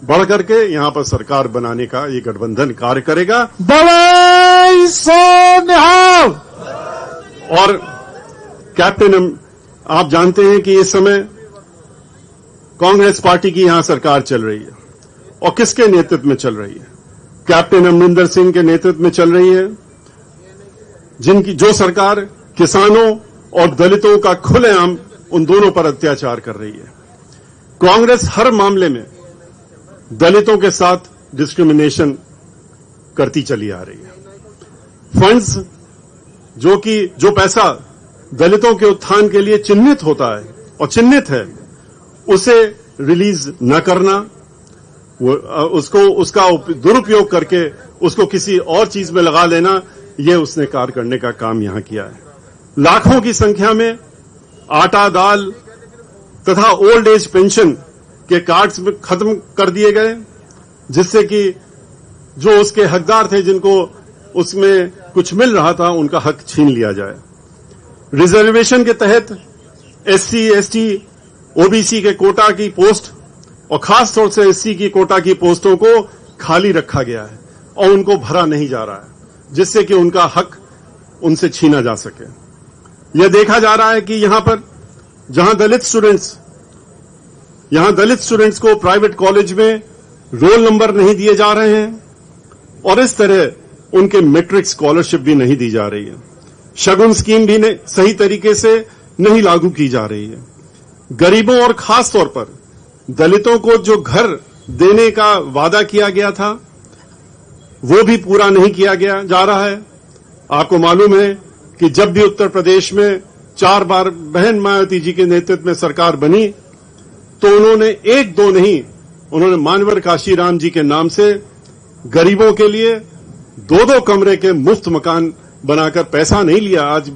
बढ़ करके यहां पर सरकार बनाने का ये गठबंधन कार्य करेगा। बोले सो निहाल। और कैप्टन, आप जानते हैं कि इस समय कांग्रेस पार्टी की यहां सरकार चल रही है और किसके नेतृत्व में चल रही है? कैप्टन अमरिंदर सिंह के नेतृत्व में चल रही है। जो सरकार किसानों और दलितों का खुलेआम उन दोनों पर अत्याचार कर रही है। कांग्रेस हर मामले में दलितों के साथ डिस्क्रिमिनेशन करती चली आ रही है। फंड्स जो पैसा दलितों के उत्थान के लिए चिन्हित होता है और चिन्हित है, उसे रिलीज न करना, उसका दुरुपयोग करके उसको किसी और चीज में लगा लेना, यह उसने कार्य करने का काम यहां किया है। लाखों की संख्या में आटा, दाल तथा ओल्ड एज पेंशन के कार्ड्स में खत्म कर दिए गए, जिससे कि जो उसके हकदार थे, जिनको उसमें कुछ मिल रहा था, उनका हक छीन लिया जाए। रिजर्वेशन के तहत एससी, एसटी, ओबीसी के कोटा की पोस्ट और खास तौर से एससी की कोटा की पोस्टों को खाली रखा गया है और उनको भरा नहीं जा रहा है, जिससे कि उनका हक उनसे छीना जा सके। यह देखा जा रहा है कि यहां पर जहां दलित स्टूडेंट्स को प्राइवेट कॉलेज में रोल नंबर नहीं दिए जा रहे हैं और इस तरह उनके मैट्रिक स्कॉलरशिप भी नहीं दी जा रही है। शगुन स्कीम भी सही तरीके से नहीं लागू की जा रही है। गरीबों और खास तौर पर दलितों को जो घर देने का वादा किया गया था, वो भी पूरा नहीं किया गया जा रहा है। आपको मालूम है कि जब भी उत्तर प्रदेश में 4 बार बहन मायावती जी के नेतृत्व में सरकार बनी, तो उन्होंने एक दो नहीं, उन्होंने मानवर काशीराम जी के नाम से गरीबों के लिए 2-2 कमरे के मुफ्त मकान बनाकर, पैसा नहीं लिया आज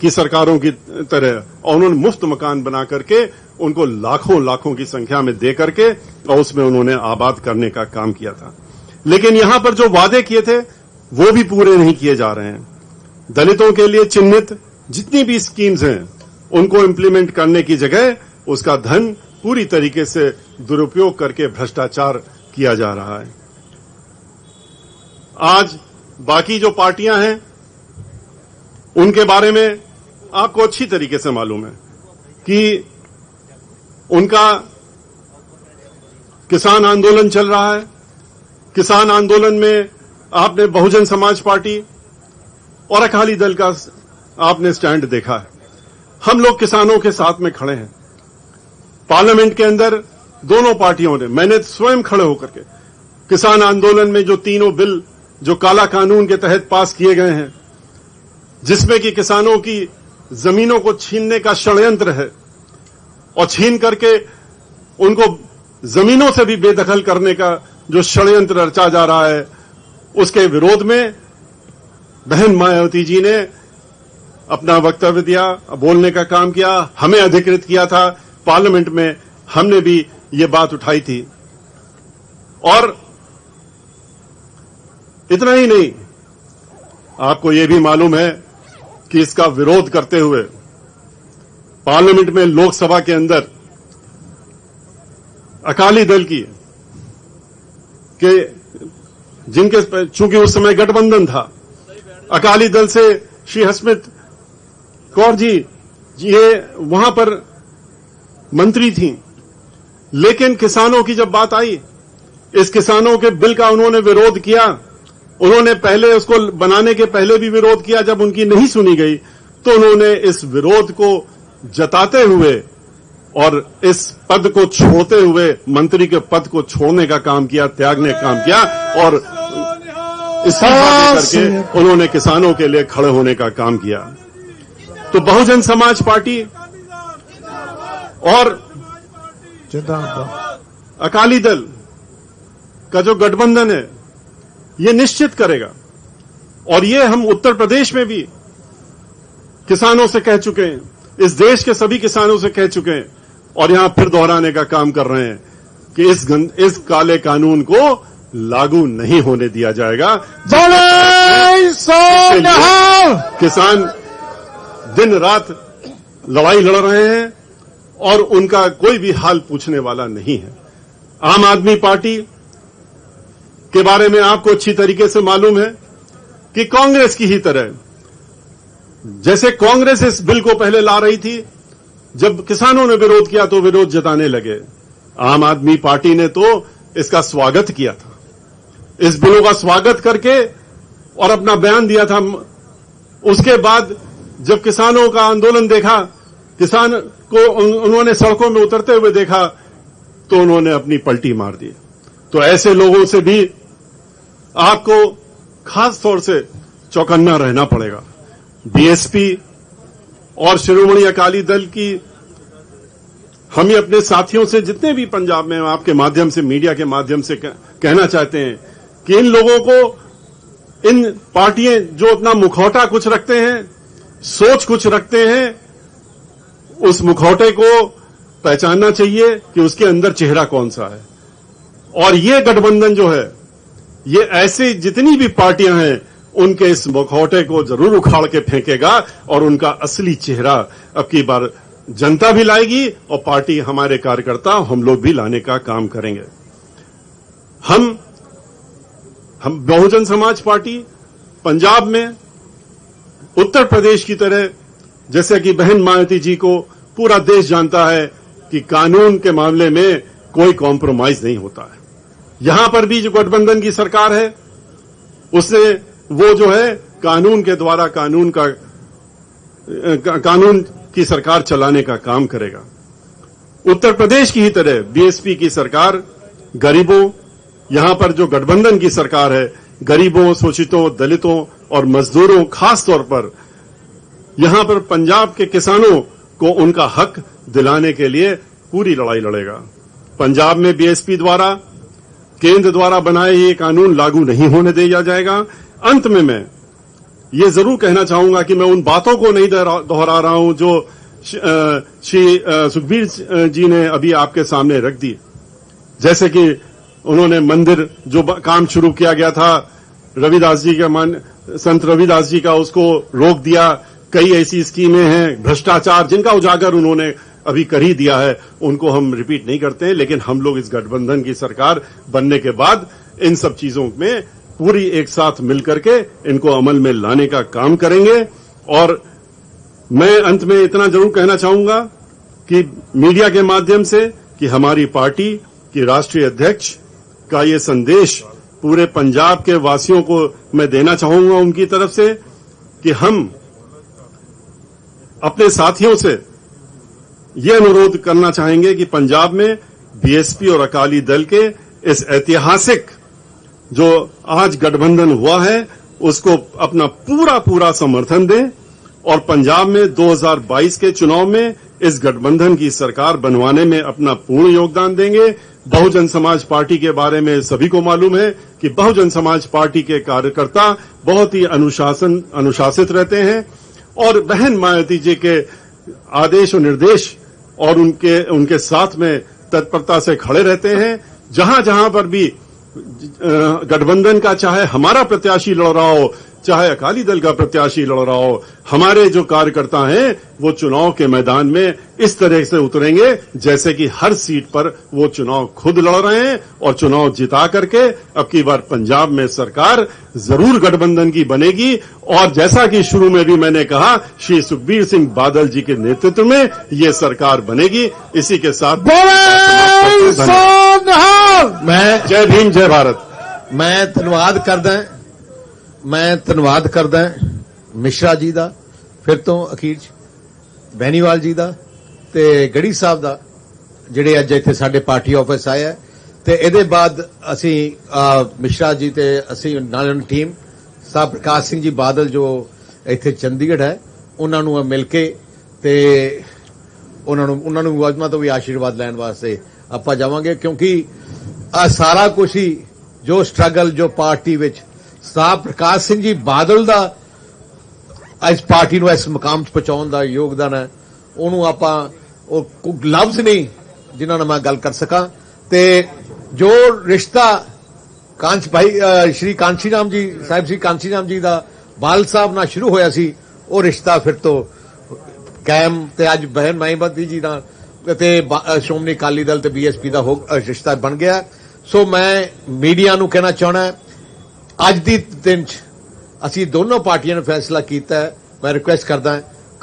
की सरकारों की तरह, और उन्होंने मुफ्त मकान बना करके उनको लाखों की संख्या में दे करके और उसमें उन्होंने आबाद करने का काम किया था। लेकिन यहां पर जो वादे किए थे वो भी पूरे नहीं किए जा रहे हैं। दलितों के लिए चिन्हित जितनी भी स्कीम्स हैं, उनको इंप्लीमेंट करने की जगह उसका धन पूरी तरीके से दुरुपयोग करके भ्रष्टाचार किया जा रहा है। आज बाकी जो पार्टियां हैं, उनके बारे में आपको अच्छी तरीके से मालूम है कि उनका किसान आंदोलन चल रहा है। किसान आंदोलन में आपने बहुजन समाज पार्टी और अकाली दल का आपने स्टैंड देखा है। हम लोग किसानों के साथ में खड़े हैं। पार्लियामेंट के अंदर दोनों पार्टियों ने, मैंने स्वयं खड़े होकर के किसान आंदोलन में जो तीनों बिल जो काला कानून के तहत पास किए गए हैं, जिसमें कि किसानों की जमीनों को छीनने का षड्यंत्र है और छीन करके उनको जमीनों से भी बेदखल करने का जो षड्यंत्र रचा जा रहा है, उसके विरोध में बहन मायावती जी ने अपना वक्तव्य दिया, बोलने का काम किया, हमें अधिकृत किया था। पार्लियामेंट में हमने भी ये बात उठाई थी। और इतना ही नहीं, आपको यह भी मालूम है कि इसका विरोध करते हुए पार्लियामेंट में, लोकसभा के अंदर अकाली दल की जिनके चूंकि उस समय गठबंधन था, अकाली दल से श्री हरसिमरत कौर जी ये वहां पर मंत्री थी, लेकिन किसानों की जब बात आई, इस किसानों के बिल का उन्होंने विरोध किया। उन्होंने पहले उसको बनाने के पहले भी विरोध किया, जब उनकी नहीं सुनी गई तो उन्होंने इस विरोध को जताते हुए और इस पद को छोड़ते हुए मंत्री के पद को छोड़ने का काम किया, त्यागने का काम किया और इस्तीफा करके उन्होंने किसानों के लिए खड़े होने का काम किया। तो बहुजन समाज पार्टी और अकाली दल का जो गठबंधन है, ये निश्चित करेगा, और ये हम उत्तर प्रदेश में भी किसानों से कह चुके हैं, इस देश के सभी किसानों से कह चुके हैं, और यहां फिर दोहराने का काम कर रहे हैं कि इस काले कानून को लागू नहीं होने दिया जाएगा। किसान दिन रात लड़ाई लड़ रहे हैं और उनका कोई भी हाल पूछने वाला नहीं है। आम आदमी पार्टी के बारे में आपको अच्छी तरीके से मालूम है कि कांग्रेस की ही तरह, जैसे कांग्रेस इस बिल को पहले ला रही थी, जब किसानों ने विरोध किया तो विरोध जताने लगे। आम आदमी पार्टी ने तो इसका स्वागत किया था, इस बिलों का स्वागत करके और अपना बयान दिया था उसके बाद जब किसानों का आंदोलन देखा, किसान को उन्होंने सड़कों में उतरते हुए देखा, तो उन्होंने अपनी पलटी मार दी। तो ऐसे लोगों से भी आपको खास तौर से चौकन्ना रहना पड़ेगा। बीएसपी और शिरोमणि अकाली दल की हम ही अपने साथियों से जितने भी पंजाब में आपके माध्यम से, मीडिया के माध्यम से कहना चाहते हैं कि इन लोगों को, इन पार्टियां जो अपना मुखौटा कुछ रखते हैं, सोच कुछ रखते हैं, उस मुखौटे को पहचानना चाहिए कि उसके अंदर चेहरा कौन सा है। और ये गठबंधन जो है, ये ऐसी जितनी भी पार्टियां हैं, उनके इस मुखौटे को जरूर उखाड़ के फेंकेगा और उनका असली चेहरा अब की बार जनता भी लाएगी और पार्टी, हमारे कार्यकर्ता, हम लोग भी लाने का काम करेंगे। हम बहुजन समाज पार्टी पंजाब में उत्तर प्रदेश की तरह, जैसे कि बहन मायावती जी को पूरा देश जानता है कि कानून के मामले में कोई कॉम्प्रोमाइज नहीं होता है। यहां पर भी जो गठबंधन की सरकार है, उसने वो जो है कानून के द्वारा कानून की सरकार चलाने का काम करेगा। उत्तर प्रदेश की ही तरह बीएसपी की सरकार गरीबों, यहां पर जो गठबंधन की सरकार है, गरीबों, शोषितों, दलितों और मजदूरों, खास तौर पर यहां पर पंजाब के किसानों को उनका हक दिलाने के लिए पूरी लड़ाई लड़ेगा। पंजाब में बीएसपी द्वारा, केंद्र द्वारा बनाए ये कानून लागू नहीं होने दिया जाएगा। अंत में मैं ये जरूर कहना चाहूंगा कि मैं उन बातों को नहीं दोहरा रहा हूं जो श्री सुखबीर जी ने अभी आपके सामने रख दी। जैसे कि उन्होंने मंदिर जो काम शुरू किया गया था, रविदास जी का संत रविदास जी का, उसको रोक दिया। कई ऐसी स्कीमें हैं, भ्रष्टाचार जिनका उजागर उन्होंने अभी कर ही दिया है, उनको हम रिपीट नहीं करते हैं। लेकिन हम लोग इस गठबंधन की सरकार बनने के बाद इन सब चीजों में पूरी एक साथ मिलकर के इनको अमल में लाने का काम करेंगे। और मैं अंत में इतना जरूर कहना चाहूंगा कि मीडिया के माध्यम से कि हमारी पार्टी की राष्ट्रीय अध्यक्ष का ये संदेश पूरे पंजाब के वासियों को मैं देना चाहूंगा उनकी तरफ से कि हम अपने साथियों से ये अनुरोध करना चाहेंगे कि पंजाब में बीएसपी और अकाली दल के इस ऐतिहासिक जो आज गठबंधन हुआ है, उसको अपना पूरा समर्थन दें और पंजाब में 2022 के चुनाव में इस गठबंधन की सरकार बनवाने में अपना पूर्ण योगदान देंगे। बहुजन समाज पार्टी के बारे में सभी को मालूम है कि बहुजन समाज पार्टी के कार्यकर्ता बहुत ही अनुशासित रहते हैं और बहन मायावती जी के आदेश और निर्देश और उनके साथ में तत्परता से खड़े रहते हैं। जहां पर भी गठबंधन का, चाहे हमारा प्रत्याशी लड़ रहा हो, चाहे अकाली दल का प्रत्याशी लड़ रहा हो, हमारे जो कार्यकर्ता हैं वो चुनाव के मैदान में इस तरह से उतरेंगे जैसे कि हर सीट पर वो चुनाव खुद लड़ रहे हैं और चुनाव जिता करके अब की बार पंजाब में सरकार जरूर गठबंधन की बनेगी। और जैसा कि शुरू में भी मैंने कहा, श्री सुखबीर सिंह बादल जी के नेतृत्व में ये सरकार बनेगी। इसी के साथ मैं जय भीम, जय भारत। मैं ਧੰਨਵਾਦ ਕਰਦਾ ਮਿਸ਼ਰਾ ਜੀ ਦਾ, ਫਿਰ ਤੋਂ ਅਖੀਰ ਚ ਬੈਨੀਵਾਲ ਜੀ ਦਾ ਤੇ ਗੜੀ ਸਾਹਿਬ ਦਾ, ਜਿਹੜੇ ਅੱਜ ਇੱਥੇ ਸਾਡੇ ਪਾਰਟੀ ਆਫਿਸ ਆਏ ਆ। ਤੇ ਇਹਦੇ ਬਾਅਦ ਅਸੀਂ ਮਿਸ਼ਰਾ ਜੀ ਤੇ ਅਸੀਂ ਨਾਲ ਟੀਮ ਸਾਹਿਬ ਪ੍ਰਕਾਸ਼ ਸਿੰਘ ਜੀ ਬਾਦਲ ਜੋ ਇੱਥੇ ਚੰਡੀਗੜ੍ਹ ਹੈ, ਉਹਨਾਂ ਨੂੰ ਮਿਲ ਕੇ ਤੇ ਉਹਨਾਂ ਨੂੰ ਮੁਆਜ਼ਮਾ ਤੋਂ ਵੀ ਆਸ਼ੀਰਵਾਦ ਲੈਣ ਵਾਸਤੇ ਆਪਾਂ ਜਾਵਾਂਗੇ। ਕਿਉਂਕਿ ਆ ਸਾਰਾ ਕੁਝ ਹੀ ਜੋ ਸਟਰਗਲ ਜੋ ਪਾਰਟੀ ਵਿੱਚ ਸਾਹਿਬ ਪ੍ਰਕਾਸ਼ ਸਿੰਘ ਜੀ ਬਾਦਲ ਦਾ ਇਸ ਪਾਰਟੀ ਨੂੰ ਇਸ ਮੁਕਾਮ 'ਚ ਪਹੁੰਚਾਉਣ ਦਾ ਯੋਗਦਾਨ ਹੈ, ਉਹਨੂੰ ਆਪਾਂ ਉਹ ਲਫ਼ਜ਼ ਨਹੀਂ ਜਿਨ੍ਹਾਂ ਨਾਲ ਮੈਂ ਗੱਲ ਕਰ ਸਕਾਂ। ਤੇ ਜੋ ਰਿਸ਼ਤਾ ਸ਼੍ਰੀ ਕਾਂਸ਼ੀ ਰਾਮ ਜੀ ਸਾਹਿਬ, ਸ਼੍ਰੀ ਕਾਂਸ਼ੀ ਰਾਮ ਜੀ ਦਾ ਬਾਲ ਸਾਹਿਬ ਨਾਲ ਸ਼ੁਰੂ ਹੋਇਆ ਸੀ, ਉਹ ਰਿਸ਼ਤਾ ਫਿਰ ਤੋਂ ਕਾਇਮ ਤੇ ਅੱਜ ਬਹਿਨ ਮਾਇਆਵਤੀ ਜੀ ਦਾ ਤੇ ਸ਼੍ਰੋਮਣੀ ਅਕਾਲੀ ਦਲ ਤੇ ਬੀਐਸਪੀ ਦਾ ਰਿਸ਼ਤਾ ਬਣ ਗਿਆ। ਸੋ ਮੈਂ ਮੀਡੀਆ ਨੂੰ ਕਹਿਣਾ ਚਾਹੁੰਦਾ, ਅੱਜ ਦੀ ਦਿਨ 'ਚ ਅਸੀਂ ਦੋਨੋਂ ਪਾਰਟੀਆਂ ਨੇ ਫੈਸਲਾ ਕੀਤਾ ਹੈ। ਮੈਂ ਰਿਕੁਐਸਟ ਕਰਦਾ,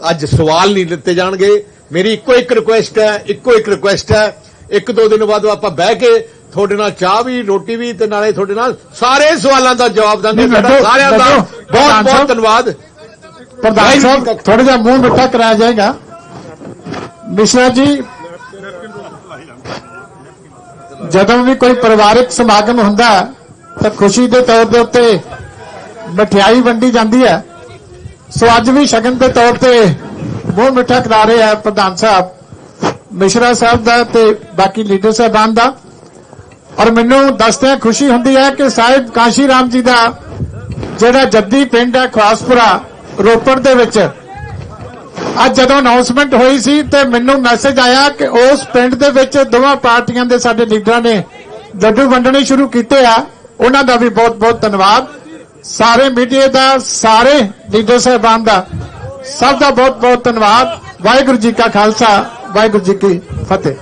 ਅੱਜ ਸਵਾਲ ਨਹੀਂ ਲਿੱਤੇ ਜਾਣਗੇ। ਮੇਰੀ ਇੱਕੋ ਇੱਕ ਰਿਕੁਐਸਟ ਹੈ, ਇੱਕ ਦੋ ਦਿਨ ਬਾਅਦ ਆਪਾਂ ਬਹਿ ਕੇ ਤੁਹਾਡੇ ਨਾਲ ਚਾਹ ਵੀ, ਰੋਟੀ ਵੀ ਤੇ ਨਾਲੇ ਤੁਹਾਡੇ ਨਾਲ ਸਾਰੇ ਸਵਾਲਾਂ ਦਾ ਜਵਾਬ ਦਾਂਗੇ। ਸਾਰਿਆਂ ਦਾ ਬਹੁਤ ਧੰਨਵਾਦ। प्रधान साहब थोड़ा जा मुंह मिठा कराया जाएगा। मिश्रा जी, ਜਦੋਂ ਵੀ ਕੋਈ ਪਰਿਵਾਰਕ ਸਮਾਗਮ ਹੁੰਦਾ ਤਾਂ ਖੁਸ਼ੀ ਦੇ ਤੌਰ ਦੇ ਉੱਤੇ ਮਠਿਆਈ ਵੰਡੀ ਜਾਂਦੀ ਹੈ। ਸੋ ਅੱਜ ਵੀ ਸ਼ਗਨ ਦੇ ਤੌਰ ਤੇ ਮੂੰਹ ਮਿੱਠਾ ਕਰਾ ਰਹੇ ਆ ਪ੍ਰਧਾਨ ਸਾਹਿਬ ਮਿਸ਼ਰਾ ਸਾਹਿਬ ਦਾ ਤੇ ਬਾਕੀ ਲੀਡਰ ਸਾਹਿਬਾਨ ਦਾ। ਔਰ ਮੈਨੂੰ ਦੱਸਦਿਆਂ ਖੁਸ਼ੀ ਹੁੰਦੀ ਹੈ ਕਿ ਸਾਹਿਬ ਕਾਂਸ਼ੀ ਰਾਮ ਜੀ ਦਾ ਜਿਹੜਾ ਜੱਦੀ ਪਿੰਡ ਹੈ ਖਵਾਸਪੁਰਾ ਰੋਪੜ ਦੇ ਵਿੱਚ, ਅੱਜ ਜਦੋਂ ਅਨਾਉਂਸਮੈਂਟ ਹੋਈ ਸੀ ਤੇ ਮੈਨੂੰ ਮੈਸੇਜ ਆਇਆ ਕਿ ਉਸ ਪਿੰਡ ਦੇ ਵਿੱਚ ਦੋਵਾਂ ਪਾਰਟੀਆਂ ਦੇ ਸਾਡੇ ਲੀਡਰਾਂ ਨੇ ਲੱਡੂ ਵੰਡਣੇ ਸ਼ੁਰੂ ਕੀਤੇ ਆ। ਉਹਨਾਂ ਦਾ ਵੀ ਬਹੁਤ ਬਹੁਤ ਧੰਨਵਾਦ। ਸਾਰੇ ਮੀਡੀਆ ਦਾ, ਸਾਰੇ ਲੀਡਰ ਸਾਹਿਬਾਨ ਦਾ, ਸਭ ਦਾ ਬਹੁਤ ਬਹੁਤ ਧੰਨਵਾਦ। ਵਾਹਿਗੁਰੂ ਜੀ ਕਾ ਖਾਲਸਾ, ਵਾਹਿਗੁਰੂ ਜੀ ਕੀ ਫਤਿਹ।